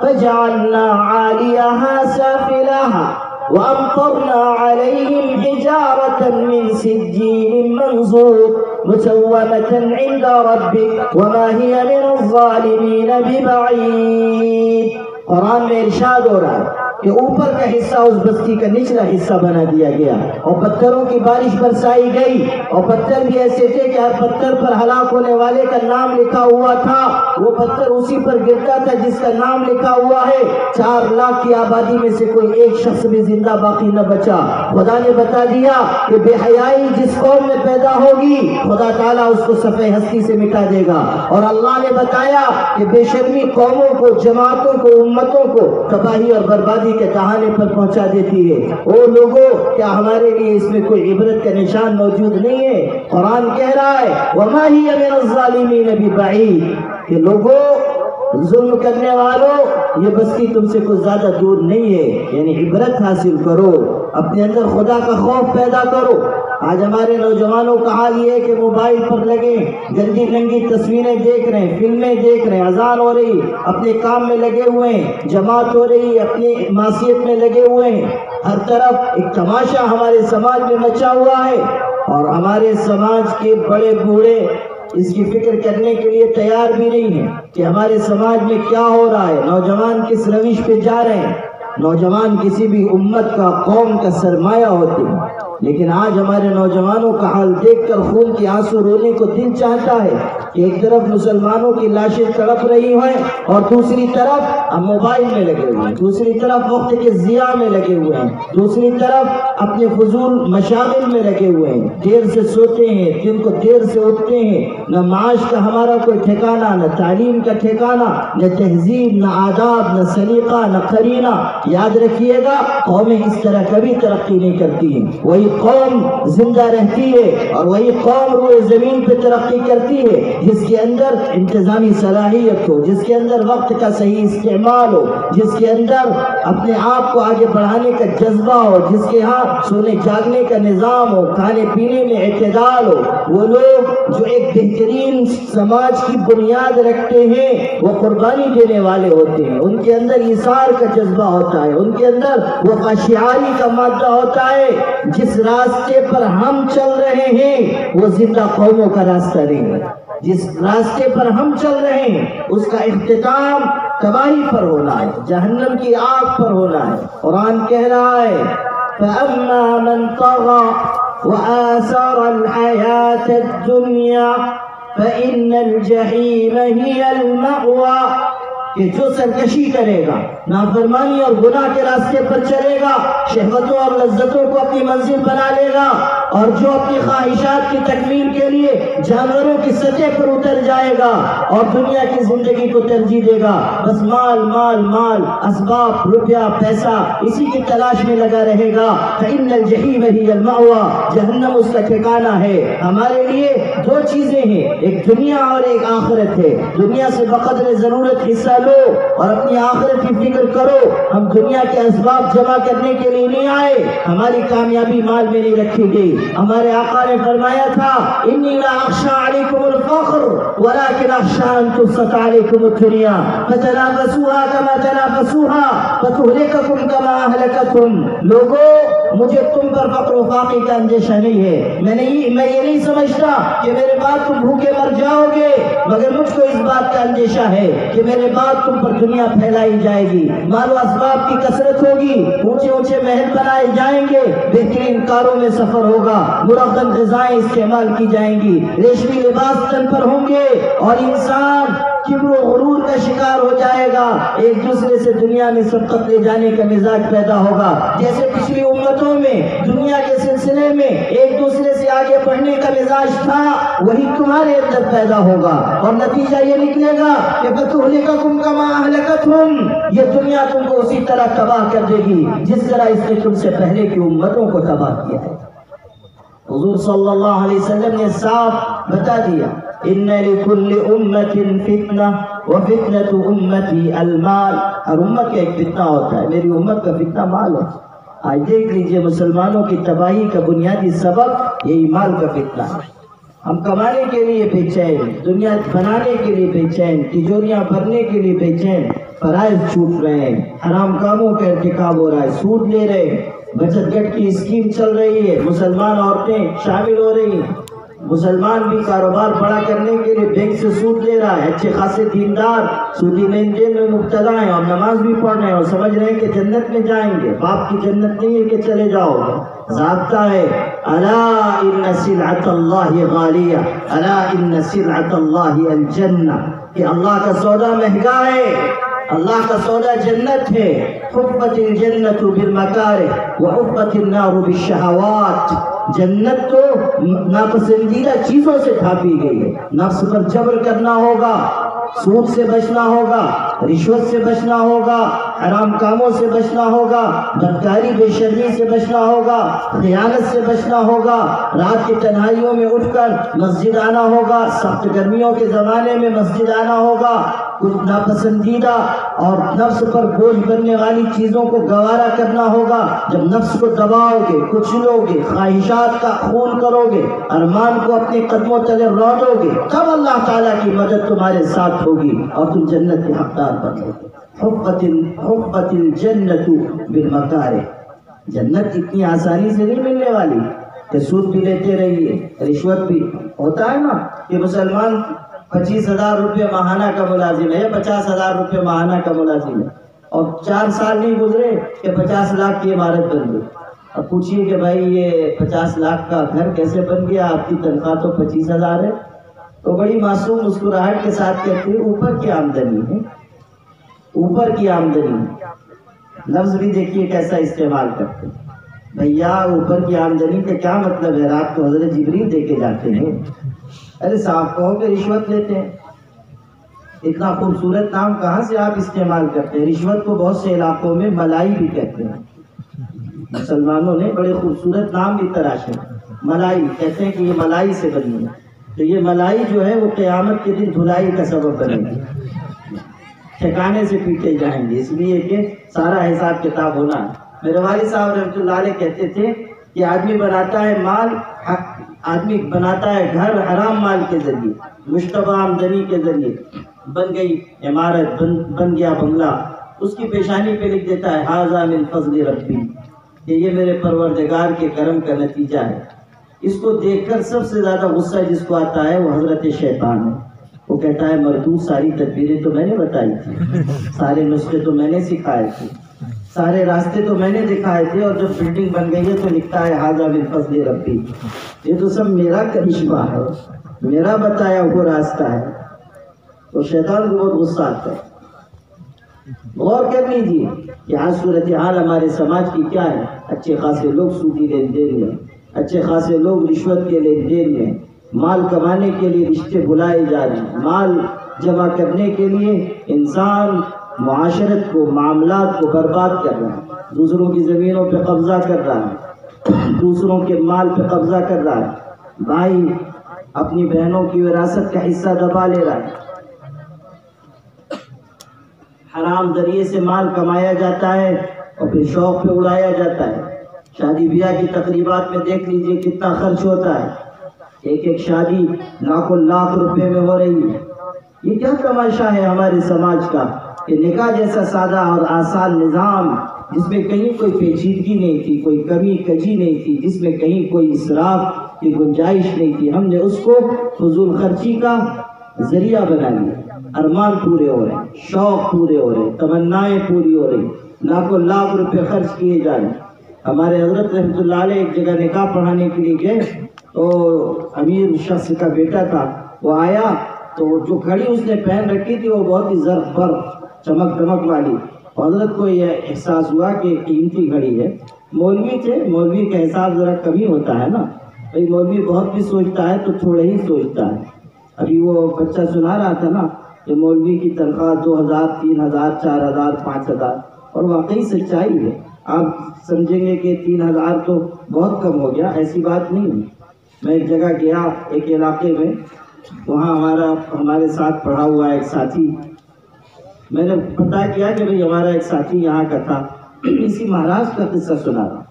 فَجَعَلْنَا عَالِيَهَا سَافِلَهَا وَأَمْطَرْنَا عَلَيْهِمْ حِجَارَةً مِّن سِجِّيلٍ مَّنضُودٍ مُّسَوَّمَةً عِندَ رَبِّكَ وَمَا هِيَ مِنَ الظَّالِمِينَ بِبَعِيدٍ۔ قرآن میں ارشاد ہو رہا ہے کہ اوپر کا حصہ اس بستی کا نچلا حصہ بنا دیا گیا اور پتھروں کی بارش برسائی گئی، اور پتھر بھی ایسے تھے کہ ہر پتھر پر ہلاک ہونے والے کا نام لکھا ہوا تھا، وہ پتھر اسی پر گرتا تھا جس کا نام لکھا ہوا ہے۔ 4 لاکھ کی آبادی میں سے کوئی ایک شخص بھی زندہ باقی نہ بچا۔ خدا نے بتا دیا کہ بے حیائی جس قوم میں پیدا ہوگی خدا تعالیٰ اس کو صفحہ ہستی سے مٹا دے گا، اور اللہ نے بتایا کہ بے شرمی قوموں کو، جماعتوں کو، امتوں کو تباہی اور بربادی کے تہانے پر پہنچا دیتی ہے۔ او لوگوں، کیا ہمارے لیے اس میں کوئی عبرت کا نشان موجود نہیں ہے؟ قرآن کہہ رہا ہے وَمَا هِيَ مِنَ الظَّالِمِينَ بِبَعِيدٍ، کہ لوگوں، ظلم کرنے والوں، یہ بستی تم سے کچھ زیادہ دور نہیں ہے۔ یعنی عبرت حاصل کرو، اپنے اندر خدا کا خوف پیدا کرو۔ آج ہمارے نوجوانوں کا حال یہ ہے کہ موبائل پر لگے گندی ننگی تصویریں دیکھ رہے ہیں، فلمیں دیکھ رہے ہیں، اذان ہو رہی، اپنے کام میں لگے ہوئے ہیں، جماعت ہو رہی، اپنی معصیت میں لگے ہوئے ہیں۔ ہر طرف ایک تماشا ہمارے سماج میں مچا ہوا ہے، اور ہمارے سماج کے بڑے بوڑھے اس کی فکر کرنے کے لیے تیار بھی نہیں ہیں کہ ہمارے سماج میں کیا ہو رہا ہے، نوجوان کس روش پہ جا رہے ہیں۔ نوجوان کسی بھی امت کا، قوم کا سرمایہ ہوتے ہیں، لیکن آج ہمارے نوجوانوں کا حال دیکھ کر خون کی آنسو رونے کو دل چاہتا ہے کہ ایک طرف مسلمانوں کی لاشیں تڑپ رہی ہیں اور دوسری طرف ہم موبائل میں لگے ہوئے ہیں، دوسری طرف وقت کے ضیاع میں لگے ہوئے ہیں، دوسری طرف اپنے فضول مشاغل میں لگے ہوئے ہیں، دیر سے سوتے ہیں، دن کو دیر سے اٹھتے ہیں، نہ معاش کا ہمارا کوئی ٹھکانہ، نہ تعلیم کا ٹھکانہ، نہ تہذیب، نہ آداب، نہ سلیقہ، نہ قرینہ۔ یاد رکھیے گا، قومیں اس طرح کبھی ترقی نہیں کرتی ہیں، وہی قوم زندہ رہتی ہے اور وہی قوم روئے زمین پہ ترقی کرتی ہے جس کے اندر انتظامی صلاحیت ہو، جس کے اندر وقت کا صحیح استعمال ہو، جس کے اندر اپنے آپ کو آگے بڑھانے کا جذبہ ہو، جس کے ہاں سونے جاگنے کا نظام ہو، کھانے پینے میں اعتدال ہو، وہ لوگ جو ایک بہترین سماج کی بنیاد رکھتے ہیں وہ قربانی دینے والے ہوتے ہیں، ان کے اندر ایثار کا جذبہ ہوتا ہے، ان کے اندر وہ خشیاری کا مادہ ہوتا ہے۔ جس راستے پر ہم چل رہے ہیں وہ زندہ قوموں کا راستہ نہیں ہے، جس راستے پر ہم چل رہے ہیں اس کا اختتام تباہی پر ہونا ہے، جہنم کی آگ پر ہونا ہے۔ قرآن کہہ رہا ہے فَأَمَّا مَنْ طَغَى وَآثَرَ الْحَيَاةَ الدُّنْيَا فَإِنَّ الْجَحِيمَ هِيَ الْمَأْوَى، کہ جو سرکشی کرے گا، نافرمانی اور گناہ کے راستے پر چلے گا، شہوتوں اور لذتوں کو اپنی منزل بنا لے گا، اور جو اپنی خواہشات کی تکمیل کے لیے جانوروں کی سطح پر اتر جائے گا اور دنیا کی زندگی کو ترجیح دے گا، بس مال مال مال، اسباب، روپیہ، پیسہ، اسی کی تلاش میں لگا رہے گا، فإن الجحیم هی المأوى، جہنم اس کا ٹھکانہ ہے۔ ہمارے لیے دو چیزیں ہیں، ایک دنیا اور ایک آخرت ہے۔ دنیا سے بقدر ضرورت حصہ لو اور اپنی آخرت کی فکر کرو۔ ہم دنیا کے اسباب جمع کرنے کے لیے نہیں آئے، ہماری کامیابی مال میں نہیں رکھی گئی۔ ہمارے آقا نے فرمایا تھا انی لا اخشى علیکم الفقر ولكن اخشى ان تبسط علیکم الدنیا فتنافسوها كما تنافسوها فتهلككم كما اهلكتكم۔ لوگوں، مجھے تم پر فقر و فاقے کا اندیشہ نہیں ہے، میں یہ نہیں سمجھتا کہ میرے بعد تم بھوکے مر جاؤ گے، مگر مجھ کو اس بات کا اندیشہ ہے کہ میرے بعد تم پر دنیا پھیلائی جائے گی، مال و اسباب کی کثرت ہوگی، اونچے اونچے محل بنائے جائیں گے، بہترین کاروں میں سفر ہوگا، مرغن غذائیں استعمال کی جائیں گی، ریشمی لباس تن پر ہوں گے، اور انسان کبر و غرور کا شکار ہو جائے گا، ایک دوسرے سے دنیا میں سبقت لے جانے کا مزاج پیدا ہوگا۔ جیسے پچھلی امتوں میں دنیا کے سلسلے میں ایک دوسرے سے آگے بڑھنے کا مزاج تھا، وہی تمہارے اندر پیدا ہوگا، اور نتیجہ یہ نکلے گا کہ فَتُهْلِكَكُمْ كَمَا أَهْلَكَتْهُمْ، یہ دنیا تم کو اسی طرح تباہ کر دے گی جس طرح اس نے تم سے پہلے کی امتوں کو تباہ کیا ہے۔ حضور صلی اللہ علیہ وسلم نے صاف بتا دیا ان لکل امت فتنہ وفتنۃ امتی المال، ہر امت کا ایک فتنہ ہوتا ہے، میری امت کا فتنہ مال ہے۔ آج دیکھ لیجئے مسلمانوں کی تباہی کا بنیادی سبب یہی مال کا فتنہ ہے۔ ہم کمانے کے لیے بے چین، دنیا بنانے کے لیے بے چین، تجوریاں بھرنے کے لیے بے چین، فرائض چھوٹ رہے ہیں، حرام کاموں کا ارتکاب ہو رہا ہے، سود لے رہے ہیں، بچت گٹ کی اسکیم چل رہی ہے، مسلمان عورتیں شامل ہو رہی ہیں، مسلمان بھی کاروبار بڑا کرنے کے لیے بینک سے سود لے رہا ہے، اچھے خاصے دیندار سودی لین دین میں مبتلا ہیں اور نماز بھی پڑھ رہے ہیں اور سمجھ رہے ہیں کہ جنت میں جائیں گے۔ باپ کی جنت نہیں ہے کہ چلے جاؤ گے، ضابطہ ہے الا ان سلعۃ اللہ غالیہ، الا ان سلعۃ اللہ الجنہ، کہ اللہ کا سودا مہنگا ہے، اللہ کا سودا جنت ہے۔ حفت الجنت بالمکارہ وحفت النار بالشہوات، جنت تو ناپسندیدہ چیزوں سے ڈھانپی گئی ہے، نفس پر جبر کرنا ہوگا، سود سے بچنا ہوگا، رشوت سے بچنا ہوگا، حرام کاموں سے بچنا ہوگا، بدکاری بے شرمی سے بچنا ہوگا، خیانت سے بچنا ہوگا، رات کی تنہائیوں میں اٹھ کر مسجد آنا ہوگا، سخت گرمیوں کے زمانے میں مسجد آنا ہوگا، کچھ ناپسندیدہ اور نفس پر بوجھ بننے والی چیزوں کو گوارا کرنا ہوگا۔ جب نفس کو دباؤ گے، کچلو گے، خواہشات کا خون کرو گے، ارمان کو اپنے قدموں تلے رونو گے، تب اللہ تعالیٰ کی مدد تمہارے ساتھ ہوگی اور تم جنت کے حقدار بنو گے۔ حفت الجنت بالمکارہ، جنت اتنی آسانی سے نہیں ملنے والی کہ سود بھی لیتے رہیے، رشوت بھی ہوتا ہے نا کہ مسلمان 25,000 روپے ماہانہ کا ملازم ہے، 50,000 روپے ماہانہ کا ملازم ہے، اور 4 سال نہیں گزرے کہ 50 لاکھ کی عمارت بن گئی۔ اب پوچھیے کہ بھائی یہ 50 لاکھ کا گھر کیسے بن گیا، آپ کی تنخواہ تو 25,000 ہے؟ تو بڑی معصوم مسکراہٹ کے ساتھ کہتے ہیں اوپر کی آمدنی ہے، اوپر کی آمدنی، لفظ بھی دیکھیے کیسا استعمال کرتے ہیں۔ بھیا اوپر کی آمدنی کا کیا مطلب ہے؟ رات کو حضرت جبریل دے کے جاتے ہیں؟ ارے صاحب کہو کہ رشوت لیتے ہیں، اتنا خوبصورت نام کہاں سے آپ استعمال کرتے ہیں؟ رشوت کو بہت سے علاقوں میں ملائی بھی کہتے ہیں، مسلمانوں نے بڑے خوبصورت نام بھی تراشے، ملائی کہتے ہیں کہ یہ ملائی سے بنی ہے، تو یہ ملائی جو ہے وہ قیامت کے دن دھلائی کا سبب بنے گی، ٹھکانے سے پیٹے جائیں گے، اس لیے کہ سارا حساب کتاب ہونا ہے۔ میرے والد صاحب رحمۃ اللہ علیہ کہتے تھے کہ آدمی بناتا ہے مال، آدمی بناتا ہے گھر حرام مال کے ذریعے، مشتبہ آمدنی کے ذریعے، بن گئی عمارت، بن گیا بنگلہ، اس کی پیشانی پہ لکھ دیتا ہے ھذا من فضل ربی، کہ یہ میرے پروردگار کے کرم کا نتیجہ ہے۔ اس کو دیکھ کر سب سے زیادہ غصہ جس کو آتا ہے وہ حضرت شیطان ہے۔ وہ کہتا ہے مردود، ساری تدبیریں تو میں نے بتائی تھی، سارے نسخے تو میں نے سکھائے تھے، سارے راستے تو میں نے دکھائے تھے، اور جب بلڈنگ بن گئی ہے تو لکھتا ہے ھذا من فضل ربی، یہ تو سب میرا کرشمہ ہے، میرا بتایا وہ راستہ ہے۔ تو شیطان کو بہت غصہ آتا ہے۔ غور کر لیجیے کہ آج صورتحال ہمارے سماج کی کیا ہے۔ اچھے خاصے لوگ سودی لین دین میں، اچھے خاصے لوگ رشوت کے لین دین میں، مال کمانے کے لیے رشتے بلائے جا رہے ہیں، مال جمع کرنے کے لیے انسان معاشرت کو، معاملات کو برباد کر رہا ہے، دوسروں کی زمینوں پہ قبضہ کر رہا ہے، دوسروں کے مال پہ قبضہ کر رہا ہے، بھائی اپنی بہنوں کی وراثت کا حصہ دبا لے رہا ہے، حرام ذریعے سے مال کمایا جاتا ہے اور پھر شوق پہ اڑایا جاتا ہے۔ شادی بیاہ کی تقریبات میں دیکھ لیجئے کتنا خرچ ہوتا ہے، ایک ایک شادی لاکھوں لاکھ روپے میں ہو رہی ہے۔ یہ کیا تماشا ہے ہمارے سماج کا کہ نکاح جیسا سادہ اور آسان نظام، جس میں کہیں کوئی پیچیدگی نہیں تھی، کوئی کمی کجی نہیں تھی، جس میں کہیں کوئی اسراف کی گنجائش نہیں تھی، ہم نے اس کو فضول خرچی کا ذریعہ بنا لیا۔ ارمان پورے ہو رہے ہیں، شوق پورے ہو رہے ہیں، تمنائیں پوری ہو رہی، لاکھوں لاکھ روپے خرچ کیے جا رہے ہیں۔ ہمارے حضرت رحمۃ اللہ علیہ ایک جگہ نکاح پڑھانے کے لیے گئے تو امیر شخص کا بیٹا تھا، وہ آیا تو جو گھڑی اس نے پہن رکھی تھی وہ بہت ہی زرق برق چمک دمک والی، حضرت کو یہ احساس ہوا کہ قیمتی گھڑی ہے۔ مولوی تھے، مولوی کا احساس ذرا کمی ہوتا ہے نا، بھائی مولوی بہت بھی سوچتا ہے تو تھوڑا ہی سوچتا ہے۔ ابھی وہ بچہ سنا رہا تھا نا کہ مولوی کی تنخواہ 2000 3000 4000 5000، اور واقعی سچائی ہے۔ آپ سمجھیں گے کہ 3000 تو بہت کم ہو گیا، ایسی بات نہیں ہے۔ میں ایک جگہ گیا، ایک علاقے میں، وہاں ہمارے ساتھ پڑھا ہوا ایک ساتھی، میں نے پتہ کیا کہ بھئی ہمارا ایک ساتھی یہاں کا تھا، اسی مہاراشٹر کا قصہ سنا رہا۔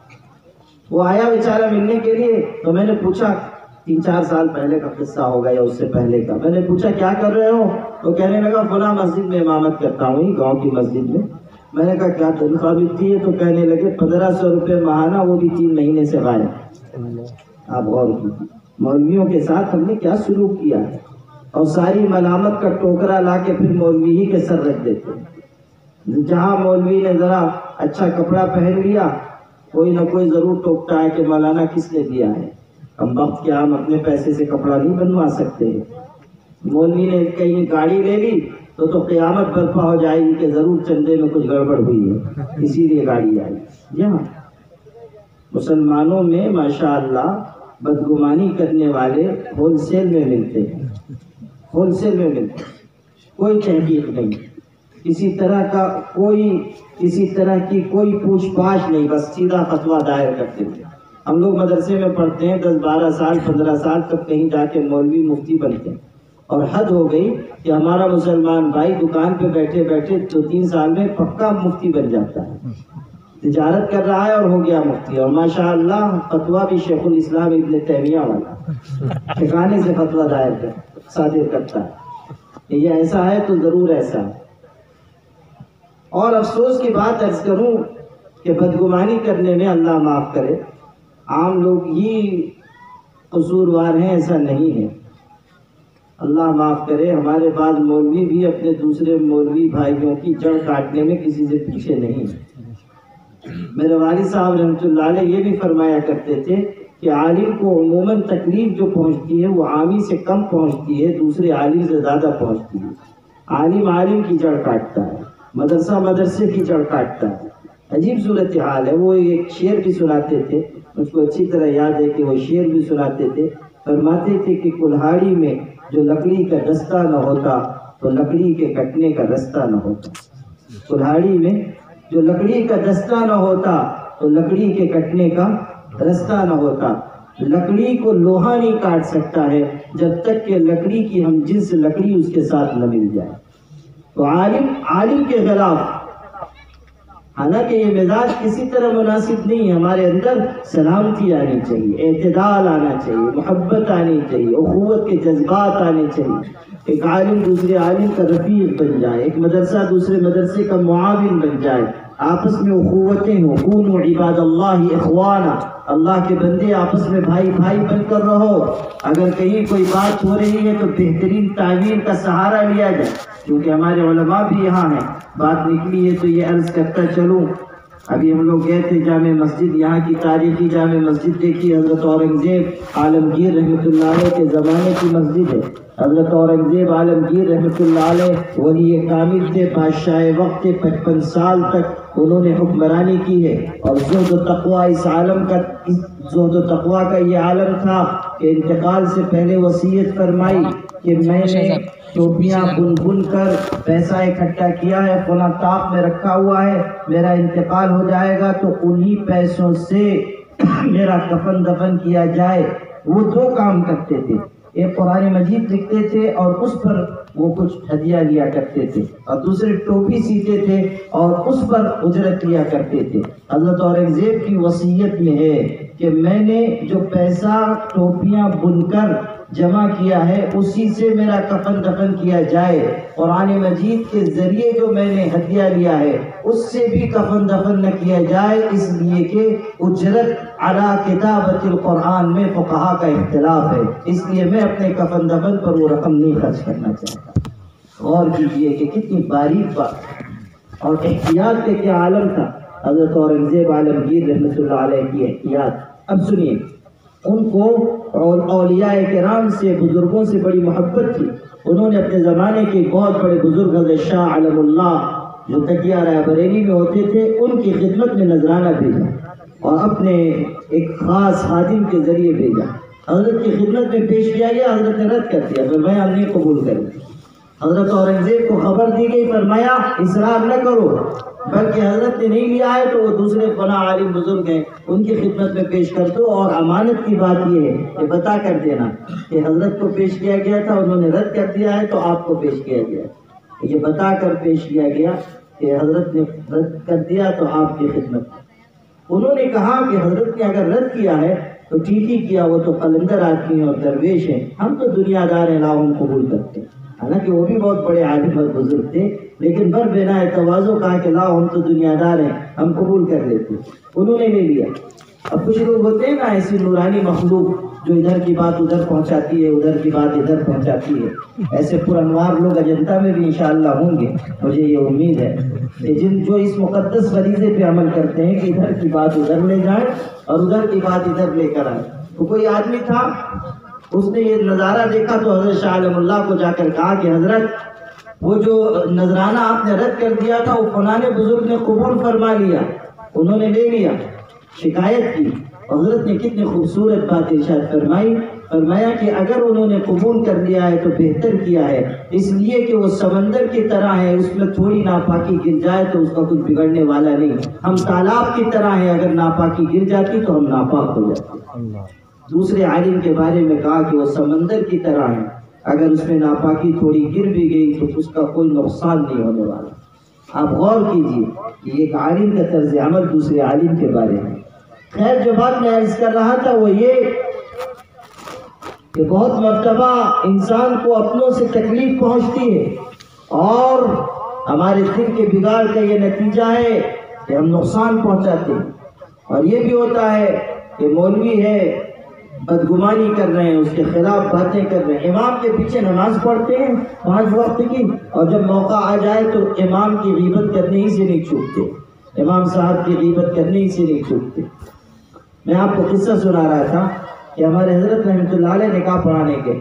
وہ آیا بیچارہ ملنے کے لیے، تو میں نے پوچھا 3-4 سال پہلے کا قصہ ہوگا یا اس سے پہلے کا، میں نے پوچھا کیا کر رہے ہو؟ تو کہنے لگا فلاں مسجد میں امامت کرتا ہوں، گاؤں کی مسجد میں۔ میں نے کہا کیا تنخواہ ملتی ہے؟ تو کہنے لگے 1500 روپے ماہانہ، وہ بھی 3 مہینے سے غائب۔ آپ غور کیجیے مولویوں کے ساتھ ہم نے کیا سلوک کیا ہے، اور ساری ملامت کا ٹوکرا لا کے پھر مولوی ہی کے سر رکھ دیتے ہیں۔ جہاں مولوی نے ذرا اچھا کپڑا پہن لیا، کوئی نہ کوئی ضرور ٹوکتا ہے کہ مولانا کس نے دیا ہے، ہم وقت کے ہم اپنے پیسے سے کپڑا نہیں بنوا سکتے۔ مولوی نے کہیں گاڑی لے لی تو قیامت برپا ہو جائے گی کہ ضرور چندے میں کچھ گڑبڑ ہوئی ہے، اسی لیے گاڑی آئی۔ جی ہاں، مسلمانوں میں ماشاءاللہ بدگمانی کرنے والے ہول سیل میں ملتے ہیں، ہول سیل میں ملتے ہیں، کوئی تحقیق نہیں، کسی طرح کی کوئی پوچھ پاچھ نہیں، بس سیدھا فتویٰ دائر کرتے ہیں۔ ہم لوگ مدرسے میں پڑھتے ہیں 10-12 سال 15 سال تک کہیں جا کے مولوی مفتی بنتے ہیں، اور حد ہو گئی کہ ہمارا مسلمان بھائی دکان پہ بیٹھے بیٹھے 2-3 سال میں پکا مفتی بن جاتا ہے، تجارت کر رہا ہے اور ہو گیا مفتی، اور ماشاءاللہ فتویٰ بھی شیخ الاسلام ابن تیمیہ والا ٹھکانے سے فتویٰ صادر کرتا ہے۔ یہ ایسا ہے تو ضرور ایسا ہے۔ اور افسوس کی بات عرض کروں کہ بدگمانی کرنے میں اللہ معاف کرے عام لوگ ہی قصوروار ہیں، ایسا نہیں ہے، اللہ معاف کرے۔ ہمارے بعض مولوی بھی اپنے دوسرے مولوی بھائیوں کی جڑ کاٹنے میں کسی سے پیچھے نہیں۔ میرے والد صاحب رحمۃ اللہ علیہ یہ بھی فرمایا کرتے تھے کہ عالم کو عموماً تکلیف جو پہنچتی ہے وہ عامی سے کم پہنچتی ہے، دوسرے عالم سے زیادہ پہنچتی ہے۔ عالم کی جڑ کاٹتا ہے، مدرسے کی جڑ کاٹتا ہے۔ عجیب صورتحال ہے۔ وہ ایک شعر بھی سناتے تھے، اس کو اچھی طرح یاد ہے کہ وہ شعر بھی سناتے تھے، فرماتے تھے کہ کلہاڑی میں جو لکڑی کا دستہ نہ ہوتا تو لکڑی کے کٹنے کا رستہ نہ ہوتا۔ کلہاڑی میں جو لکڑی کا دستہ نہ ہوتا تو لکڑی کے کٹنے کا رستہ نہ ہوتا۔ لکڑی کو لوہا نہیں کاٹ سکتا ہے جب تک کہ لکڑی کی ہم جنس لکڑی اس کے ساتھ نہ مل جائے۔ تو عالم کے خلاف، حالانکہ یہ مزاج کسی طرح مناسب نہیں ہے، ہمارے اندر سلامتی آنی چاہیے، اعتدال آنا چاہیے، محبت آنی چاہیے، اخوت کے جذبات آنے چاہیے۔ ایک عالم دوسرے عالم کا رفیق بن جائے، ایک مدرسہ دوسرے مدرسے کا معاون بن جائے، آپس میں اخوتیں ہوں، کونوا عباد اللہ اخوانا، اللہ کے بندے آپس میں بھائی بھائی بن کر رہو۔ اگر کہیں کوئی بات ہو رہی ہے تو بہترین تعبیر کا سہارا لیا جائے، کیونکہ ہمارے علماء بھی یہاں ہیں، بات نکلی ہے تو یہ عرض کرتا چلوں۔ ابھی ہم لوگ گئے تھے جامع مسجد، یہاں کی تاریخی جامع مسجد دیکھی، حضرت اورنگزیب عالمگیر رحمۃ اللہ علیہ کے زمانے کی مسجد ہے۔ حضرت اورنگزیب عالمگیر رحمۃ اللہ علیہ ولی کامل تھے، بادشاہ وقت تھے، 55 سال تک انہوں نے حکمرانی کی ہے، اور زہد و تقوی اس عالم کا، زہد و تقوی کا یہ عالم تھا کہ انتقال سے پہلے وصیت فرمائی کہ میں نے ٹوپیاں بن بن کر پیسہ اکٹھا کیا ہے، فلاں طاق میں رکھا ہوا ہے، میرا انتقال ہو جائے گا تو انہی پیسوں سے میرا کفن دفن کیا جائے۔ وہ دو کام کرتے تھے، ایک قرآن مجید لکھتے تھے اور اس پر وہ کچھ ہدیہ لیا کرتے تھے، اور دوسرے ٹوپی سیتے تھے اور اس پر اجرت لیا کرتے تھے۔ حضرت اورنگزیب کی وصیت میں ہے کہ میں نے جو پیسہ ٹوپیاں بن کر جمع کیا ہے اسی سے میرا کفن دفن کیا جائے، قرآن مجید کے ذریعے جو میں نے ہدیہ لیا ہے اس سے بھی کفن دفن نہ کیا جائے، اس لیے کہ اجرت علی کتابت القرآن میں فقہا کا اختلاف ہے، اس لیے میں اپنے کفن دفن پر وہ رقم نہیں خرچ کرنا چاہتا۔ غور کیجئے کہ کتنی باریک بات اور احتیاط کے کیا عالم تھا حضرت اورنگزیب عالمگیر رحمۃ اللہ علیہ کی احتیاط۔ اب سنیے، ان کو اور اولیاء کرام سے، بزرگوں سے بڑی محبت تھی۔ انہوں نے اپنے زمانے کے بہت بڑے بزرگ حضرت شاہ علم اللہ جو تکیہ رائے بریلی میں ہوتے تھے، ان کی خدمت میں نذرانہ بھیجا اور اپنے ایک خاص خادم کے ذریعے بھیجا۔ حضرت کی خدمت میں پیش کیا گیا، حضرت نے رد کر دیا، فرمایا ہم نہیں قبول کریں۔ حضرت اورنگزیب کو خبر دی گئی، فرمایا اصرار نہ کرو، بلکہ حضرت نے نہیں لیا ہے تو وہ دوسرے فلاں عالم بزرگ ہیں ان کی خدمت میں پیش کر دو، اور امانت کی بات یہ ہے کہ بتا کر دینا کہ حضرت کو پیش کیا گیا تھا، انہوں نے رد کر دیا ہے تو آپ کو پیش کیا گیا، یہ بتا کر پیش کیا گیا کہ حضرت نے رد کر دیا تو آپ کی خدمت۔ انہوں نے کہا کہ حضرت نے اگر رد کیا ہے تو ٹھیک ہی کیا، وہ تو قلندر آدمی ہیں اور درویش ہیں، ہم تو دنیا دار ہیں، لاؤ ہم قبول کرتے ہیں۔ حالانکہ وہ بھی بہت بڑے عالم اور بزرگ تھے، لیکن بر بنا تواضع کہا کہ لاؤ ہم تو دنیا دار ہیں، ہم قبول کر لیتے۔ انہوں نے لے لیا۔ اب کچھ لوگ ہوتے ہیں نا ایسی نورانی مخلوق جو ادھر کی بات ادھر پہنچاتی ہے، ادھر کی بات ادھر پہنچاتی ہے، ایسے پرانوار لوگ اجنتا میں بھی انشاءاللہ ہوں گے، مجھے یہ امید ہے کہ جو اس مقدس فریضے پہ عمل کرتے ہیں کہ ادھر کی بات ادھر لے جائیں اور ادھر کی بات ادھر لے کر آئیں۔ تو کوئی آدمی تھا، اس نے یہ نظارہ دیکھا تو حضرت شاہ عالم اللہ کو جا کر کہا کہ حضرت وہ جو نذرانہ آپ نے رد کر دیا تھا وہ فلاں بزرگ نے قبول فرما لیا، انہوں نے لے لیا۔ شکایت کی، حضرت نے کتنی خوبصورت بات ارشاد فرمائی، فرمایا کہ اگر انہوں نے قبول کر لیا ہے تو بہتر کیا ہے، اس لیے کہ وہ سمندر کی طرح ہے، اس میں تھوڑی ناپاکی گر جائے تو اس کا کچھ بگڑنے والا نہیں، ہم تالاب کی طرح ہیں، اگر ناپاکی گر جاتی تو ہم ناپاک ہو جاتے۔ دوسرے عالم کے بارے میں کہا کہ وہ سمندر کی طرح ہے، اگر اس میں ناپاکی تھوڑی گر بھی گئی تو اس کا کوئی نقصان نہیں ہونے والا۔ آپ غور کیجئے کہ ایک عالم کا طرز عمل دوسرے عالم کے بارے میں۔ خیر، جو بات میں عرض کر رہا تھا وہ یہ کہ بہت مرتبہ انسان کو اپنوں سے تکلیف پہنچتی ہے اور ہمارے دل کے بگاڑ کا یہ نتیجہ ہے کہ ہم نقصان پہنچاتے ہیں، اور یہ بھی ہوتا ہے کہ مولوی ہے بدگمانی کر رہے ہیں، اس کے خلاف باتیں کر رہے ہیں، امام کے پیچھے نماز پڑھتے ہیں 5 وقت کی، اور جب موقع آ جائے تو امام کی غیبت کرنے ہی سے نہیں چھوٹتے، امام صاحب کی غیبت کرنے ہی سے نہیں چھوٹتے۔ میں آپ کو قصہ سنا رہا تھا کہ ہمارے حضرت رحمۃ اللہ علیہ نکاح پڑھانے کے،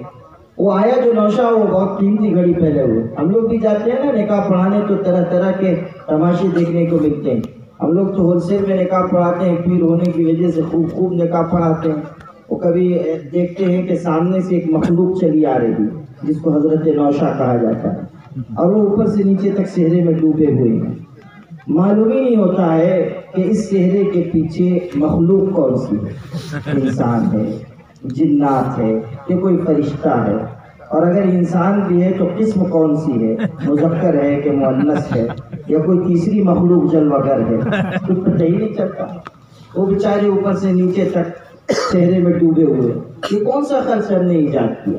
وہ آیا جو نوشہ، وہ بہت قیمتی گھڑی پہلے ہوئے، ہم لوگ بھی جاتے ہیں نا نکاح پڑھانے تو طرح طرح کے تماشے دیکھنے کو ملتے ہیں، ہم لوگ تو ہول سیل میں نکاح پڑھاتے ہیں، پیر ہونے کی وجہ سے خوب نکاح پڑھاتے ہیں۔ وہ کبھی دیکھتے ہیں کہ سامنے سے ایک مخلوق چلی آ رہی ہے جس کو حضرت نوشہ کہا جاتا ہے، اور وہ اوپر سے نیچے تک صحرے میں ڈوبے ہوئے ہیں، معلوم ہی نہیں ہوتا ہے کہ اس چہرے کے پیچھے مخلوق کون سی ہے، انسان ہے، جنات ہے کہ کوئی فرشتہ ہے، اور اگر انسان بھی ہے تو قسم کون سی ہے، مذکر ہے کہ مؤنث ہے، یا کوئی تیسری مخلوق جلوہ گر ہے، کچھ پتہ ہی نہیں چلتا۔ وہ بیچارے اوپر سے نیچے تک چہرے میں ڈوبے ہوئے، یہ کون سا خرچ ہم نے ایجاد کیا؟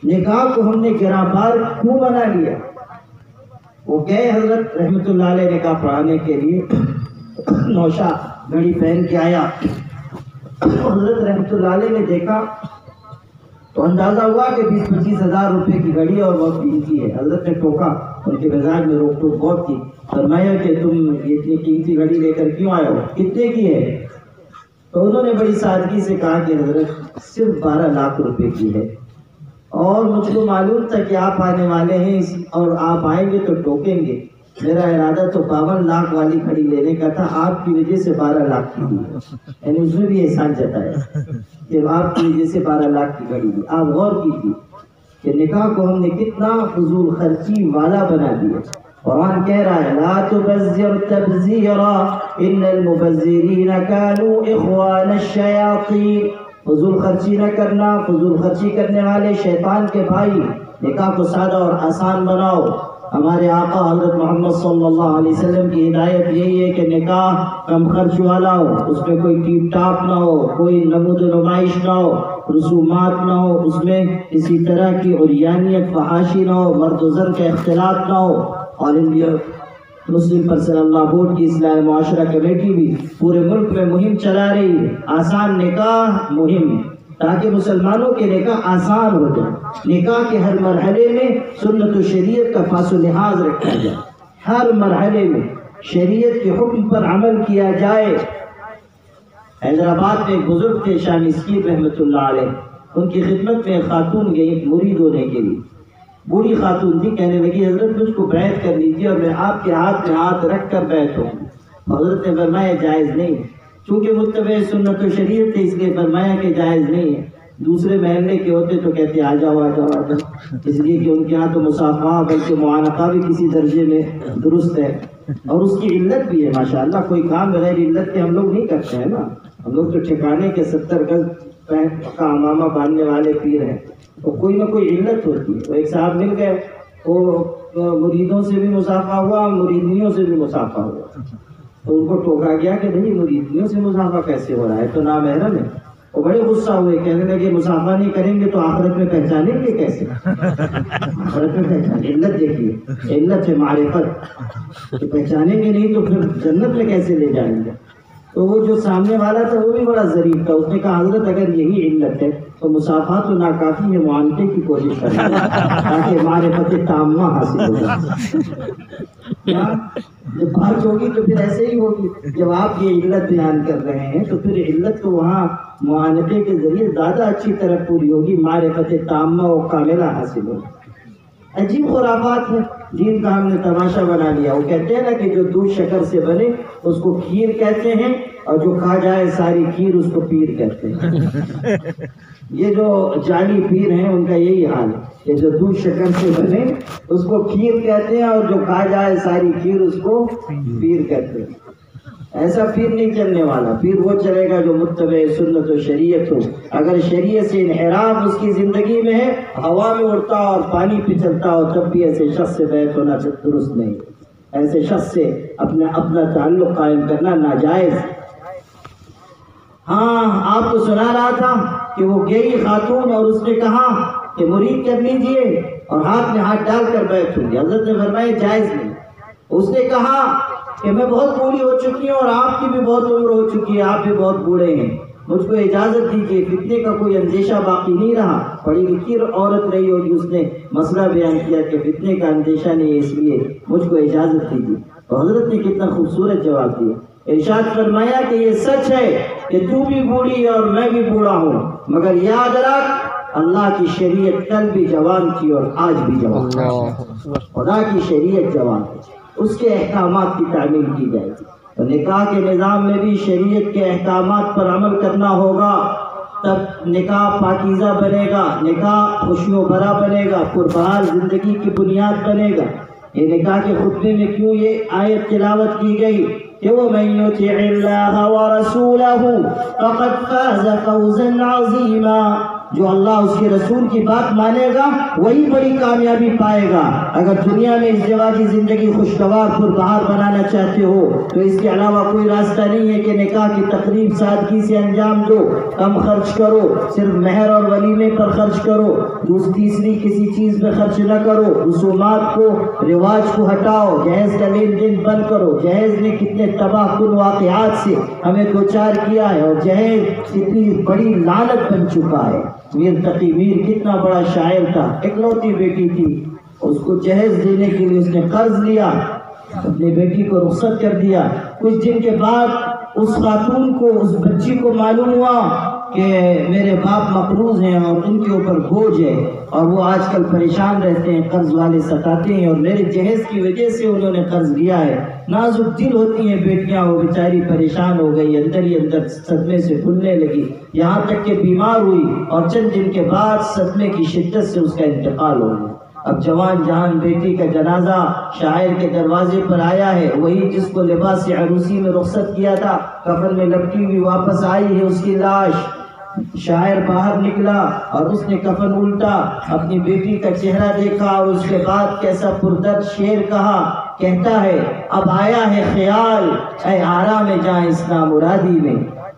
نکاح کو ہم نے گراں بار کیوں بنا لیا؟ وہ گئے حضرت رحمت اللہ علیہ نکاح پڑھانے کے لیے، نوشا گھڑی پہن کے آیا، حضرت رحمت اللہ علیہ نے دیکھا تو اندازہ ہوا کہ 20-25 ہزار روپے کی گھڑی اور بہت قیمتی ہے۔ حضرت نے ٹوکا، ان کے مزاج میں روک ٹوک بہت تھی، فرمایا کہ تم اتنی قیمتی گھڑی لے کر کیوں آئے ہو، کتنے کی ہے؟ تو انہوں نے بڑی سادگی سے کہا کہ حضرت صرف 12 لاکھ روپے کی ہے، اور مجھ کو معلوم تھا کہ آپ آنے والے ہیں اور آپ آئیں گے تو ٹوکیں گے، میرا ارادہ تو 52 لاکھ والی گھڑی لینے کا تھا، آپ کی وجہ سے 12 لاکھ کی دی، یعنی اس میں بھی احسان جتایا کہ آپ کی وجہ سے 12 لاکھ کی گھڑی دی۔ آپ غور کیجیے کہ نکاح کو ہم نے کتنا فضول خرچی والا بنا دیا۔ قرآن کہہ رہا ہے لا تبذر تبذیرا ان المبذرین کانوا اخوان الشیاطین، فضول خرچی نہ کرنا، فضول خرچی کرنے والے شیطان کے بھائی۔ نکاح کو سادہ اور آسان بناؤ۔ ہمارے آقا حضرت محمد صلی اللہ علیہ وسلم کی ہدایت یہی ہے کہ نکاح کم خرچ والا ہو، اس میں کوئی ٹیپ ٹاپ نہ ہو، کوئی نمود و نمائش نہ ہو، رسومات نہ ہو، اس میں کسی طرح کی عریانیت فحاشی نہ ہو، مرد و زن کا اختلاط نہ ہو۔ اور انڈیا مسلم پرسنل لا بورڈ کی اصلاح معاشرہ کمیٹی بھی پورے ملک میں مہم چلا رہی ہے، آسان نکاح مہم، تاکہ مسلمانوں کے نکاح آسان ہو جائے۔ نکاح کے ہر مرحلے میں سنت و شریعت کا پاس و لحاظ رکھا جائے، ہر مرحلے میں شریعت کے حکم پر عمل کیا جائے۔ حیدرآباد میں ایک بزرگ تھے شاہ مسکین رحمۃ اللہ علیہ، ان کی خدمت میں ایک خاتون گئی مرید ہونے کے لیے، بوڑھی خاتون تھی، کہنے لگی حضرت مجھ کو بیعت کر لیجیے اور میں آپ کے ہاتھ میں ہاتھ رکھ کر بیعت ہوں۔ حضرت نے فرمایا جائز نہیں، چونکہ متبع سنت و شریعت تھے اس لیے فرمایا کہ جائز نہیں ہے۔ دوسرے محلے کے ہوتے تو کہتے آ جاؤ آ جاؤ آ جاؤ، اس لیے کہ ان کے ہاں تو مصافحہ بلکہ معانقہ بھی کسی درجے میں درست ہے، اور اس کی علت بھی ہے۔ ماشاءاللہ کوئی کام بغیر علت کے ہم لوگ نہیں کرتے ہیں نا، ہم لوگ تو ٹھکانے کے 70 گز پینٹ کا امامہ باندھنے والے پیر ہیں، تو کوئی نہ کوئی علت ہوتی ہے۔ تو ایک صاحب مل گئے، وہ مریدوں سے بھی مصافحہ ہوا، مریدیوں سے بھی مصافحہ ہوا، تو ان کو ٹوکا گیا کہ نہیں مریدیوں سے مصافحہ کیسے ہو رہا ہے، تو نامحرم ہے۔ وہ بڑے غصہ ہوئے، کہنے لگے مصافحہ نہیں کریں گے تو آخرت میں پہچانیں گے کیسے؟ آخرت میں پہچان، علت دیکھیے، علت ہے معرفت، تو پہچانیں گے نہیں تو پھر جنت میں کیسے لے جائیں گے؟ تو وہ جو سامنے والا تھا وہ بھی بڑا ظریف تھا، اس نے کہا حضرت اگر یہی علت ہے تو مصافحہ تو ناکافی ہے، معانقے کی کوشش کریں تاکہ معرفت تامہ حاصل ہو جائے۔ جب بات ہوگی تو پھر ایسے ہی ہوگی، جب آپ یہ علت بیان کر رہے ہیں تو پھر علت تو وہاں معانقے کے ذریعے زیادہ اچھی طرح پوری ہوگی، معرفت تامہ و کاملہ حاصل ہوگی۔ عجیب خرافات ہے، دین کا ہم نے تماشا بنا لیا۔ وہ کہتے ہیں نا کہ جو دودھ شکر سے بنے اس کو کھیر کہتے ہیں، اور جو کھا جائے ساری کھیر اس کو پیر کہتے ہیں۔ یہ جو جعلی پیر ہیں ان کا یہی حال ہے کہ جو دودھ شکر سے بنے اس کو کھیر کہتے ہیں، اور جو کھا جائے ساری کھیر اس کو پیر کہتے ہیں۔ ایسا پیر نہیں چلنے والا، پیر وہ چلے گا جو متبع سنت و شریعت ہو۔ اگر شریعت سے انحراف اس کی زندگی میں ہے، ہوا میں اڑتا اور پانی پہ چلتا ہو، تب بھی ایسے شخص سے بیعت ہونا درست نہیں، ایسے شخص سے اپنا تعلق قائم کرنا ناجائز۔ ہاں آپ کو سنا رہا تھا کہ وہ گئی خاتون اور اس نے کہا کہ مرید کر لیجئے، اور ہاتھ میں ہاتھ ڈال کر بیعت ہوگی۔ حضرت نے فرمایا جائز نہیں۔ اس نے کہا کہ میں بہت بوڑھی ہو چکی ہوں اور آپ کی بھی بہت عمر ہو چکی ہے، آپ بھی بہت بوڑھے ہیں، مجھ کو اجازت دیجیے، فتنے کا کوئی اندیشہ باقی نہیں رہا۔ پڑھی لکھی عورت رہی ہوگی، اس نے مسئلہ بیان کیا کہ فتنے کا اندیشہ نہیں ہے، اس لیے مجھ کو اجازت دیجیے۔ تو حضرت نے کتنا خوبصورت جواب دیا، ارشاد فرمایا کہ یہ سچ ہے کہ تو بھی بوڑھی اور میں بھی بوڑھا ہوں، مگر یاد رکھ اللہ کی شریعت کل بھی جوان تھی اور آج بھی جوان ہے۔ خدا کی شریعت جوان ہے، اس کے احکامات کی تعمیل کی جائے گی۔ تو نکاح کے نظام میں بھی شریعت کے احکامات پر عمل کرنا ہوگا، تب نکاح پاکیزہ بنے گا، نکاح خوشیوں بھرا بنے گا، پربحال زندگی کی بنیاد بنے گا۔ یہ نکاح کے خطبے میں کیوں یہ آیت تلاوت کی گئی کہ وَمَن يُطِعِ اللَّهَ وَرَسُولَهُ فَقَدْ فَازَ فَوْزًا عَظِيمًا، جو اللہ اس کے رسول کی بات مانے گا وہی بڑی کامیابی پائے گا۔ اگر دنیا میں ازدواجی زندگی خوشگوار پربہار بنانا چاہتے ہو تو اس کے علاوہ کوئی راستہ نہیں ہے کہ نکاح کی تقریب سادگی سے انجام دو، کم خرچ کرو، صرف مہر اور ولیمے پر خرچ کرو، تیسری کسی چیز پہ خرچ نہ کرو، رسومات کو رواج کو ہٹاؤ، جہیز کا لین دین بند کرو۔ جہیز نے کتنے تباہ کن واقعات سے ہمیں دوچار کیا ہے، اور جہیز کتنی بڑی لعنت بن چکا ہے۔ میر تقی میر کتنا بڑا شاعر تھا، اکلوتی بیٹی تھی، اس کو جہیز دینے کے لیے اس نے قرض لیا، اپنی بیٹی کو رخصت کر دیا۔ کچھ دن کے بعد اس خاتون کو، اس بچی کو معلوم ہوا کہ میرے باپ مقروض ہیں اور ان کے اوپر بوجھ ہے، اور وہ آج کل پریشان رہتے ہیں، قرض والے ستاتے ہیں، اور میرے جہیز کی وجہ سے انہوں نے قرض لیا ہے۔ نازک دل ہوتی ہیں بیٹیاں، وہ بیچاری پریشان ہو گئی، اندر ہی اندر صدمے سے پھولنے لگی، یہاں تک کہ بیمار ہوئی، اور چند دن کے بعد صدمے کی شدت سے اس کا انتقال ہو گیا۔ اب جوان جہان بیٹی کا جنازہ شاعر کے دروازے پر آیا ہے، وہی جس کو لباس عروسی میں رخصت کیا تھا، کفن میں لپٹی ہوئی واپس آئی ہے اس کی لاش۔ شاعر باہر نکلا اور اس نے کفن الٹا، اپنی بیٹی کا چہرہ دیکھا، اور اس کے بعد کیسا پردرد شعر کہا، کہتا ہے اب آیا ہے خیال اے آرام جاں اسنا مرادی میں،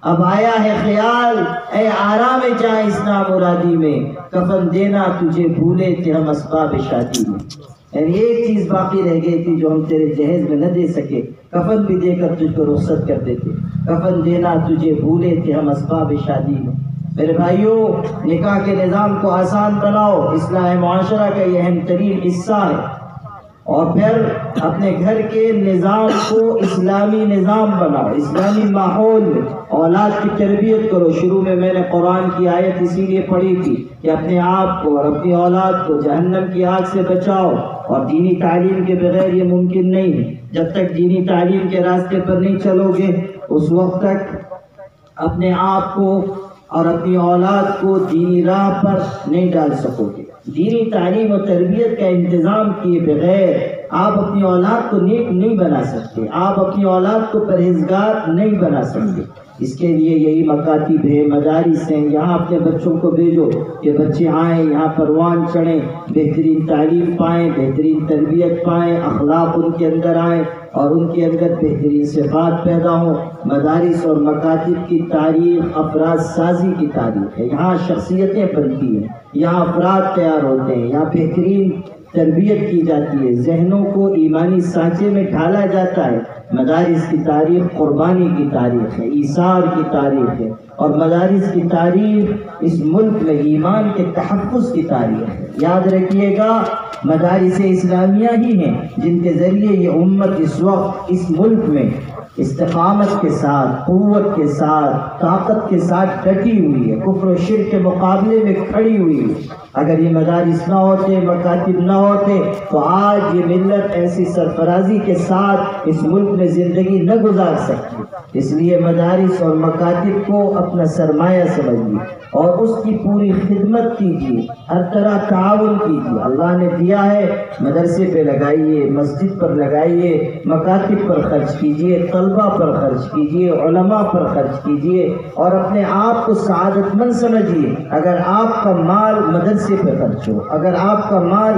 اب آیا ہے خیال اے آرام جاں اسنا مرادی میں، کفن دینا تجھے بھولے تھے ہم اسباب شادی میں۔ یعنی ایک چیز باقی رہ گئی تھی جو ہم تیرے جہیز میں نہ دے سکے، کفن بھی دے کر تجھ کو رخصت کر دیتے، کفن دینا تجھے بھولے تھے ہم اسباب شادی میں۔ میرے بھائیوں، نکاح کے نظام کو آسان بناؤ، اصلاح معاشرہ کا یہ اہم ترین حصہ ہے، اور پھر اپنے گھر کے نظام کو اسلامی نظام بناؤ، اسلامی ماحول میں اولاد کی تربیت کرو۔ شروع میں نے قرآن کی آیت اسی لیے پڑھی تھی کہ اپنے آپ کو اور اپنی اولاد کو جہنم کی آگ سے بچاؤ، اور دینی تعلیم کے بغیر یہ ممکن نہیں ہے۔ جب تک دینی تعلیم کے راستے پر نہیں چلو گے، اس وقت تک اپنے آپ کو اور اپنی اولاد کو دینی راہ پر نہیں ڈال سکو گے۔ دینی تعلیم و تربیت کا انتظام کیے بغیر آپ اپنی اولاد کو نیک نہیں بنا سکتے، آپ اپنی اولاد کو پرہیزگار نہیں بنا سکتے۔ اس کے لیے یہی مکاتب ہے، مدارس ہیں، یہاں اپنے بچوں کو بھیجو کہ بچے آئیں، یہاں پروان چڑھیں، بہترین تعلیم پائیں، بہترین تربیت پائیں، اخلاق ان کے اندر آئیں، اور ان کے اندر بہترین صفات پیدا ہوں۔ مدارس اور مکاتب کی تاریخ افراد سازی کی تاریخ ہے، یہاں شخصیتیں بنتی ہیں، یہاں افراد تیار ہوتے ہیں، یہاں بہترین تربیت کی جاتی ہے، ذہنوں کو ایمانی سانچے میں ڈھالا جاتا ہے۔ مدارس کی تاریخ قربانی کی تاریخ ہے، ایثار کی تاریخ ہے، اور مدارس کی تاریخ اس ملک میں ایمان کے تحفظ کی تاریخ ہے۔ یاد رکھیے گا، مدارس اسلامیہ ہی ہیں جن کے ذریعے یہ امت اس وقت اس ملک میں استقامت کے ساتھ، قوت کے ساتھ، طاقت کے ساتھ ڈٹی ہوئی ہے، کفر و شرک کے مقابلے میں کھڑی ہوئی ہے۔ اگر یہ مدارس نہ ہوتے، مکاتب نہ ہوتے، تو آج یہ ملت ایسی سرفرازی کے ساتھ اس ملک میں زندگی نہ گزار سکتی۔ اس لیے مدارس اور مکاتب کو اپنا سرمایہ سمجھیے اور اس کی پوری خدمت کیجیے، ہر طرح تعاون کیجیے۔ اللہ نے دیا ہے، مدرسے پہ لگائیے، مسجد پر لگائیے، مکاتب پر خرچ کیجیے، طلبہ پر خرچ کیجیے، علماء پر خرچ کیجیے، اور اپنے آپ کو سعادت مند سمجھیے اگر آپ کا مال مدرسے پہ خرچ ہو، اگر آپ کا مال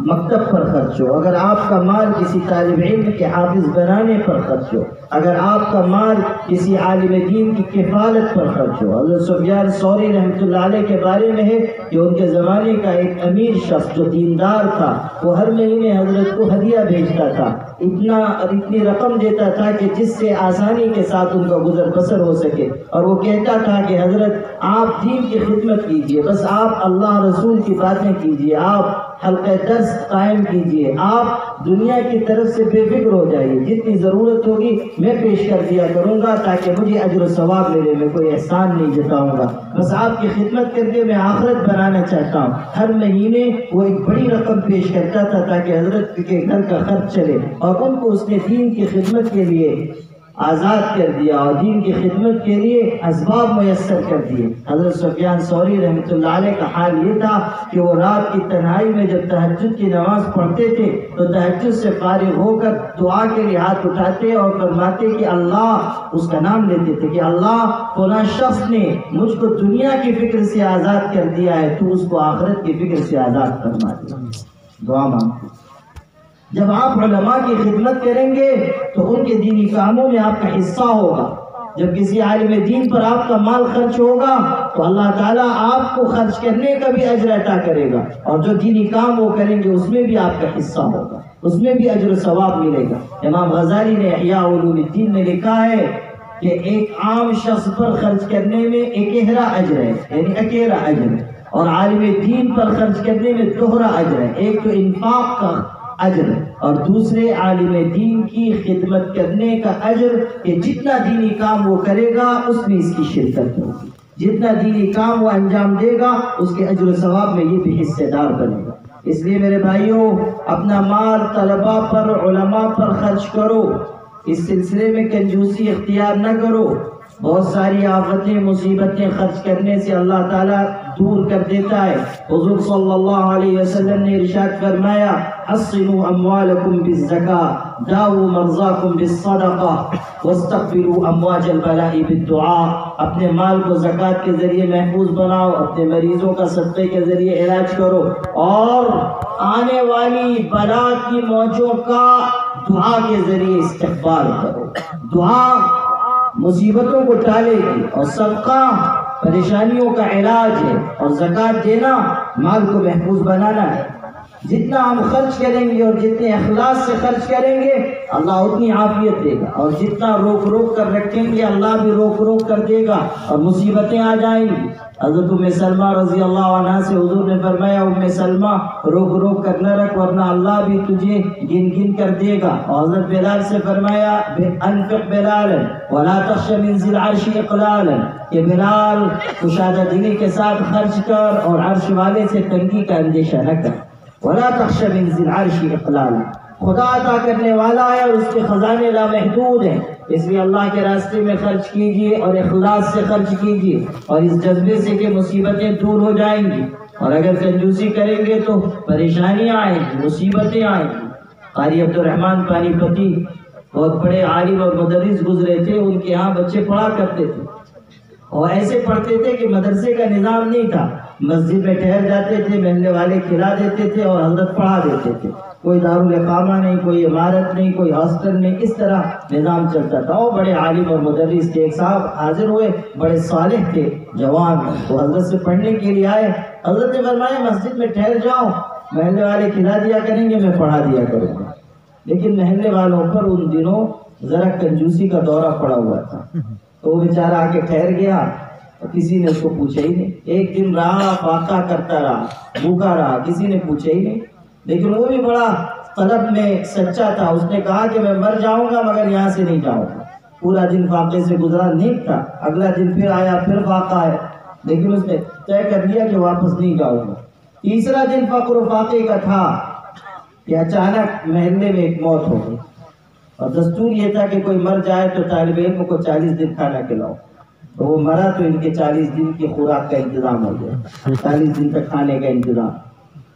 مکتب پر خرچ ہو، اگر آپ کا مال کسی طالب علم کے حافظ بنانے پر خرچ ہو، اگر آپ کا مال کسی عالم دین کی کفالت پر خرچ ہو۔ حضرت سفیان ثوری رحمۃ اللہ علیہ کے بارے میں ہے کہ ان کے زمانے کا ایک امیر شخص جو دیندار تھا، وہ ہر مہینے حضرت کو ہدیہ بھیجتا تھا، اتنی رقم دیتا تھا کہ جس سے آسانی کے ساتھ ان کا گزر بسر ہو سکے، اور وہ کہتا تھا کہ حضرت آپ دین کی خدمت کیجئے، بس آپ اللہ رسول کی باتیں کیجئے، آپ حلقہ درس قائم کیجئے، آپ دنیا کی طرف سے بے فکر ہو جائیے، جتنی ضرورت ہوگی میں پیش کر دیا کروں گا تاکہ مجھے اجر و ثواب ملے، میں کوئی احسان نہیں جتاؤں گا، بس آپ کی خدمت کر کے میں آخرت بنانا چاہتا ہوں۔ ہر مہینے وہ ایک بڑی رقم پیش کرتا تھا تاکہ حضرت کے گھر کا خرچ چلے، اور ان کو اس نے دین کی خدمت کے لیے آزاد کر دیا اور دین کی خدمت کے لیے اسباب میسر کر دیے۔ حضرت سفیان ثوری رحمۃ اللہ علیہ کا حال یہ تھا کہ وہ رات کی تنہائی میں جب تہجد کی نماز پڑھتے تھے تو تہجد سے فارغ ہو کر دعا کے لیے ہاتھ اٹھاتے اور فرماتے کہ اللہ، اس کا نام لیتے تھے کہ اللہ فلاں شخص نے مجھ کو دنیا کی فکر سے آزاد کر دیا ہے، تو اس کو آخرت کی فکر سے آزاد فرما دے۔ دعا مانگتے۔ جب آپ علماء کی خدمت کریں گے تو ان کے دینی کاموں میں آپ کا حصہ ہوگا۔ جب کسی عالم دین پر آپ کا مال خرچ ہوگا تو اللہ تعالیٰ آپ کو خرچ کرنے کا بھی اجر عطا کرے گا، اور جو دینی کام وہ کریں گے اس میں بھی آپ کا حصہ ہوگا، اس میں بھی اجر و ثواب ملے گا۔ امام غزالی نے احیاء علوم الدین میں لکھا ہے کہ ایک عام شخص پر خرچ کرنے میں اکیرا اجر ہے، یعنی اکیلا اجر ہے، اور عالم دین پر خرچ کرنے میں دوہرا اجر ہے۔ ایک تو انفاق کا اجر اور دوسرے عالم دین کی خدمت کرنے کا اجر، کہ جتنا دینی کام وہ کرے گا اس میں اس کی شرکت ہوگی، جتنا دینی کام وہ انجام دے گا اس کے اجر و ثواب میں یہ بھی حصے دار بنے گا۔ اس لیے میرے بھائیوں، اپنا مال طلباء پر، علماء پر خرچ کرو، اس سلسلے میں کنجوسی اختیار نہ کرو۔ بہت ساری آفتیں، مصیبتیں خرچ کرنے سے اللہ تعالیٰ دور کر دیتا ہے۔ حضور صلی اللہ علیہ وسلم نے ارشاد فرمایا، حصنوا اموالکم بالزکاة، داؤوا مرضاکم بالصدقہ، واستقبلوا امواج البلاء بالدعاء۔ اپنے مال کو زکوٰۃ کے ذریعے محفوظ بناؤ، اپنے مریضوں کا صدقے کے ذریعے علاج کرو، اور آنے والی بلا کی موجوں کا دعا کے ذریعے استقبال کرو۔ دعا مصیبتوں کو ٹالے گی، اور صدقہ پریشانیوں کا علاج ہے، اور زکوٰۃ دینا مال کو محفوظ بنانا ہے۔ جتنا ہم خرچ کریں گے اور جتنے اخلاص سے خرچ کریں گے اللہ اتنی عافیت دے گا، اور جتنا روک روک کر رکھیں گے اللہ بھی روک روک کر دے گا اور مصیبتیں آ جائیں گی۔ حضرت ام سلمہ رضی اللہ عنہ سے حضور نے فرمایا، ام سلمہ روک روک کر نہ رکھ ورنہ اللہ بھی تجھے گن گن کر دے گا۔ اور حضرت بلال سے فرمایا، انفق بلالا ولا تخش من ذی العرش اقلالا، کہ بلال کشادہ دلی کے ساتھ خرچ کر اور عرش والے سے تنگی کا اندیشہ نہ کر۔ ولا تخش من ذی العرش اقلالا، خدا عطا کرنے والا ہے اور اس کے خزانے لامحدود ہیں، اس لیے اللہ کے راستے میں خرچ کیجیے اور اخلاص سے خرچ کیجیے، اور اس جذبے سے کہ مصیبتیں دور ہو جائیں گی۔ اور اگر کنجوسی کریں گے تو پریشانیاں آئیں گی، مصیبتیں آئیں گی۔ قاری عبد الرحمن پانی پتی بہت بڑے عالم اور مدرس گزرے تھے، ان کے ہاں بچے پڑھا کرتے تھے، اور ایسے پڑھتے تھے کہ مدرسے کا نظام نہیں تھا، مسجد میں ٹھہر جاتے تھے، محلے والے کھلا دیتے تھے اور حضرت پڑھا دیتے تھے، کوئی دارالاقامہ نہیں، کوئی عمارت نہیں، کوئی ہاسٹل نہیں، اس طرح نظام چلتا تھا۔ وہ بڑے عالم اور مدرس تھے۔ ایک صاحب حاضر ہوئے، بڑے صالح تھے، جوان، وہ حضرت سے پڑھنے کے لیے آئے۔ حضرت نے فرمایا مسجد میں ٹھہر جاؤ، محلے والے کھلا دیا کریں گے، میں پڑھا دیا کروں گا۔ لیکن محلے والوں پر ان دنوں ذرا کنجوسی کا دورہ پڑا ہوا تھا، تو وہ بیچارہ آ کے ٹھہر گیا، کسی نے اس کو پوچھا ہی نہیں۔ ایک دن رہا، فاقہ کرتا رہا، بھوکا رہا، کسی نے پوچھا ہی نہیں۔ لیکن وہ بھی بڑا طلب میں سچا تھا، اس نے کہا کہ میں مر جاؤں گا مگر یہاں سے نہیں جاؤں گا۔ پورا دن فاقے سے گزرا، نیک تھا، اگلا دن پھر آیا، پھر فاقہ ہے، لیکن اس نے طے کر لیا کہ واپس نہیں جاؤں گا۔ تیسرا دن فقر و فاقے کا تھا کہ اچانک محلے میں ایک موت ہو گئی، اور دستور یہ تھا کہ کوئی مر جائے تو طالب علم کو 40 دن کھانا کھلاؤ۔ تو وہ مرا تو ان کے 40 دن کی خوراک کا انتظام ہو گیا، 40 دن تک کھانے کا انتظام۔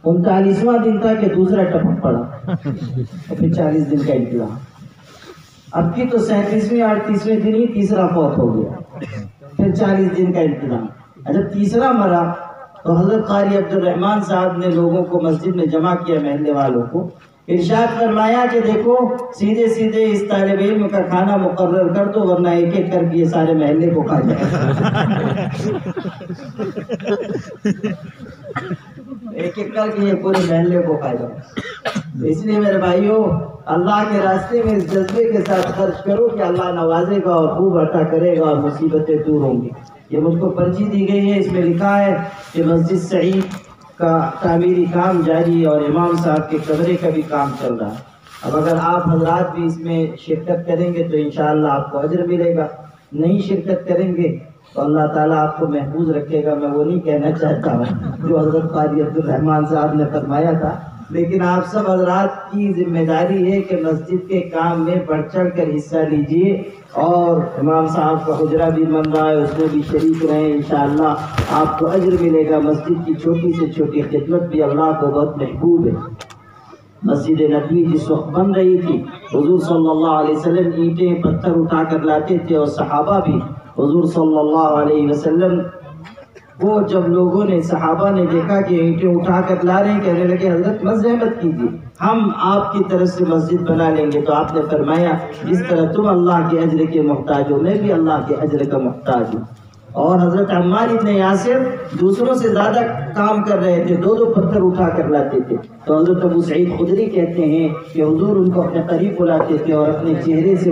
39واں دن تھا کہ دوسرا ٹپک پڑا، اور پھر 40 دن کا انتظام۔ اب کی تو 37ویں 38ویں دن ہی تیسرا فوت ہو گیا، پھر 40 دن کا انتظام۔ جب تیسرا مرا تو حضرت قاری عبد الرحمن صاحب نے لوگوں کو مسجد میں جمع کیا، محلے والوں کو، ارشاد فرمایا کہ دیکھو سیدھے سیدھے اس طالب علم کا کھانا مقرر کر دو ورنہ ایک ایک کر کے یہ سارے محلے کو کھا جائے، ایک ایک کر کے یہ پورے محلے کو کھا جائے۔ اس لیے میرے بھائیوں، اللہ کے راستے میں اس جذبے کے ساتھ خرچ کرو کہ اللہ نوازے گا اور خوب عطا کرے گا اور مصیبتیں دور ہوں گی۔ یہ مجھ کو پرچی دی گئی ہے، اس میں لکھا ہے کہ مسجد سعید کا تعمیری کام جاری اور امام صاحب کے کمرے کا بھی کام چل رہا ہے۔ اب اگر آپ حضرات بھی اس میں شرکت کریں گے تو انشاءاللہ آپ کو اجر ملے گا، نہیں شرکت کریں گے تو اللہ تعالیٰ آپ کو محفوظ رکھے گا۔ میں وہ نہیں کہنا چاہتا ہوں جو حضرت قاری عبد الرحمن صاحب نے فرمایا تھا لیکن آپ سب حضرات کی ذمہ داری ہے کہ مسجد کے کام میں بڑھ چڑھ کر حصہ لیجیے، اور امام صاحب کا حجرہ بھی بن رہا ہے، اس میں بھی شریک رہیں، انشاءاللہ آپ کو اجر ملے گا۔ مسجد کی چھوٹی سے چھوٹی خدمت بھی اللہ کو بہت محبوب ہے۔ مسجد نبوی جس وقت بن رہی تھی، حضور صلی اللہ علیہ وسلم اینٹیں پتھر اٹھا کر لاتے تھے، اور صحابہ بھی حضور صلی اللہ علیہ وسلم وہ جب لوگوں نے صحابہ نے دیکھا کہ اینٹیں اٹھا کر لا رہے ہیں، کہنے لگے حضرت مت زحمت کیجیے، ہم آپ کی طرف سے مسجد بنا لیں گے۔ تو آپ نے فرمایا جس طرح تم اللہ کے اجر کے محتاج ہو، میں بھی اللہ کے اجر کا محتاج ہوں۔ اور حضرت عمار ابن یاسر دوسروں سے زیادہ کام کر رہے تھے، دو پتھر اٹھا کر لاتے تھے۔ تو حضرت ابو سعید خدری کہتے ہیں کہ حضور ان کو اپنے قریب بلاتے تھے اور اپنے چہرے سے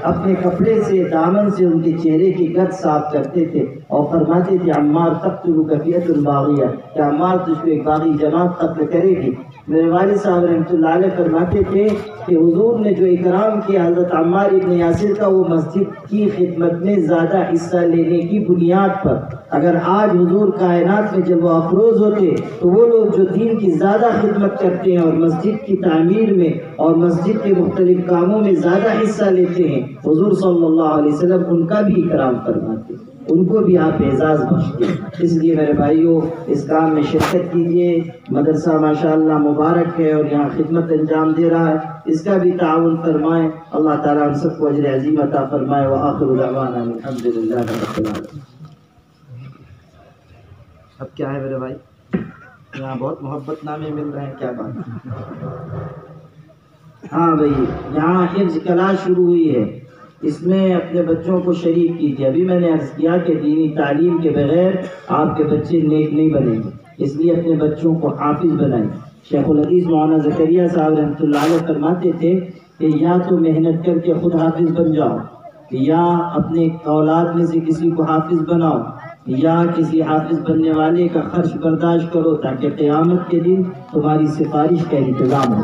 اپنے کپڑے سے دامن سے ان کے چہرے کی گد صاف کرتے تھے، اور فرماتے تھے عمار تقتلک فئۃ باغیہ، کہ عمار تجھ کو ایک باغی جماعت قتل کرے گی۔ میرے والد صاحب رحمۃ اللہ علیہ فرماتے تھے کہ حضور نے جو اکرام کیا حضرت عمار ابن یاسر کا، وہ مسجد کی خدمت میں زیادہ حصہ لینے کی بنیاد پر۔ اگر آج حضور کائنات میں جب وہ افروز ہوتے تو وہ لوگ جو دین کی زیادہ خدمت کرتے ہیں اور مسجد کی تعمیر میں اور مسجد کے مختلف کاموں میں زیادہ حصہ لیتے ہیں، حضور صلی اللہ علیہ وسلم ان کا بھی اکرام فرماتے، ان کو بھی آپ اعزاز بخشتے۔ اس لیے میرے بھائیوں اس کام میں شرکت کیجیے۔ مدرسہ ماشاءاللہ مبارک ہے اور یہاں خدمت انجام دے رہا ہے، اس کا بھی تعاون فرمائیں۔ اللہ تعالیٰ ہم سب کو اجر عظیم عطا فرمائے۔ وآخر دعوانا الحمدللہ رب العالمین۔ اب کیا ہے میرے بھائی، یہاں بہت محبت نامے مل رہے ہیں، کیا بات؟ ہاں بھائی، یہاں حفظ کلاس شروع ہوئی ہے، اس میں اپنے بچوں کو شریک کیجیے۔ ابھی میں نے عرض کیا کہ دینی تعلیم کے بغیر آپ کے بچے نیک نہیں بنیں گے، اس لیے اپنے بچوں کو حافظ بنائیں۔ شیخ الحدیث مولانا زکریا صاحب رحمۃ اللہ علیہ فرماتے تھے کہ یا تو محنت کر کے خود حافظ بن جاؤ، یا اپنے اولاد میں سے کسی کو حافظ بناؤ، یا کسی حافظ بننے والے کا خرچ برداشت کرو، تاکہ قیامت کے دن تمہاری سفارش کا انتظام ہو۔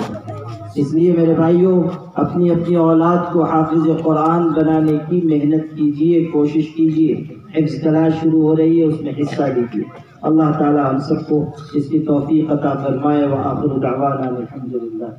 اس لیے میرے بھائیوں اپنی اولاد کو حافظ قرآن بنانے کی محنت کیجیے، کوشش کیجیے۔ حفظ کلاس شروع ہو رہی ہے، اس میں حصہ لیجیے۔ اللہ تعالی ہم سب کو اس کی توفیق عطا فرمائے۔ وآخر دعوانا الحمدللہ۔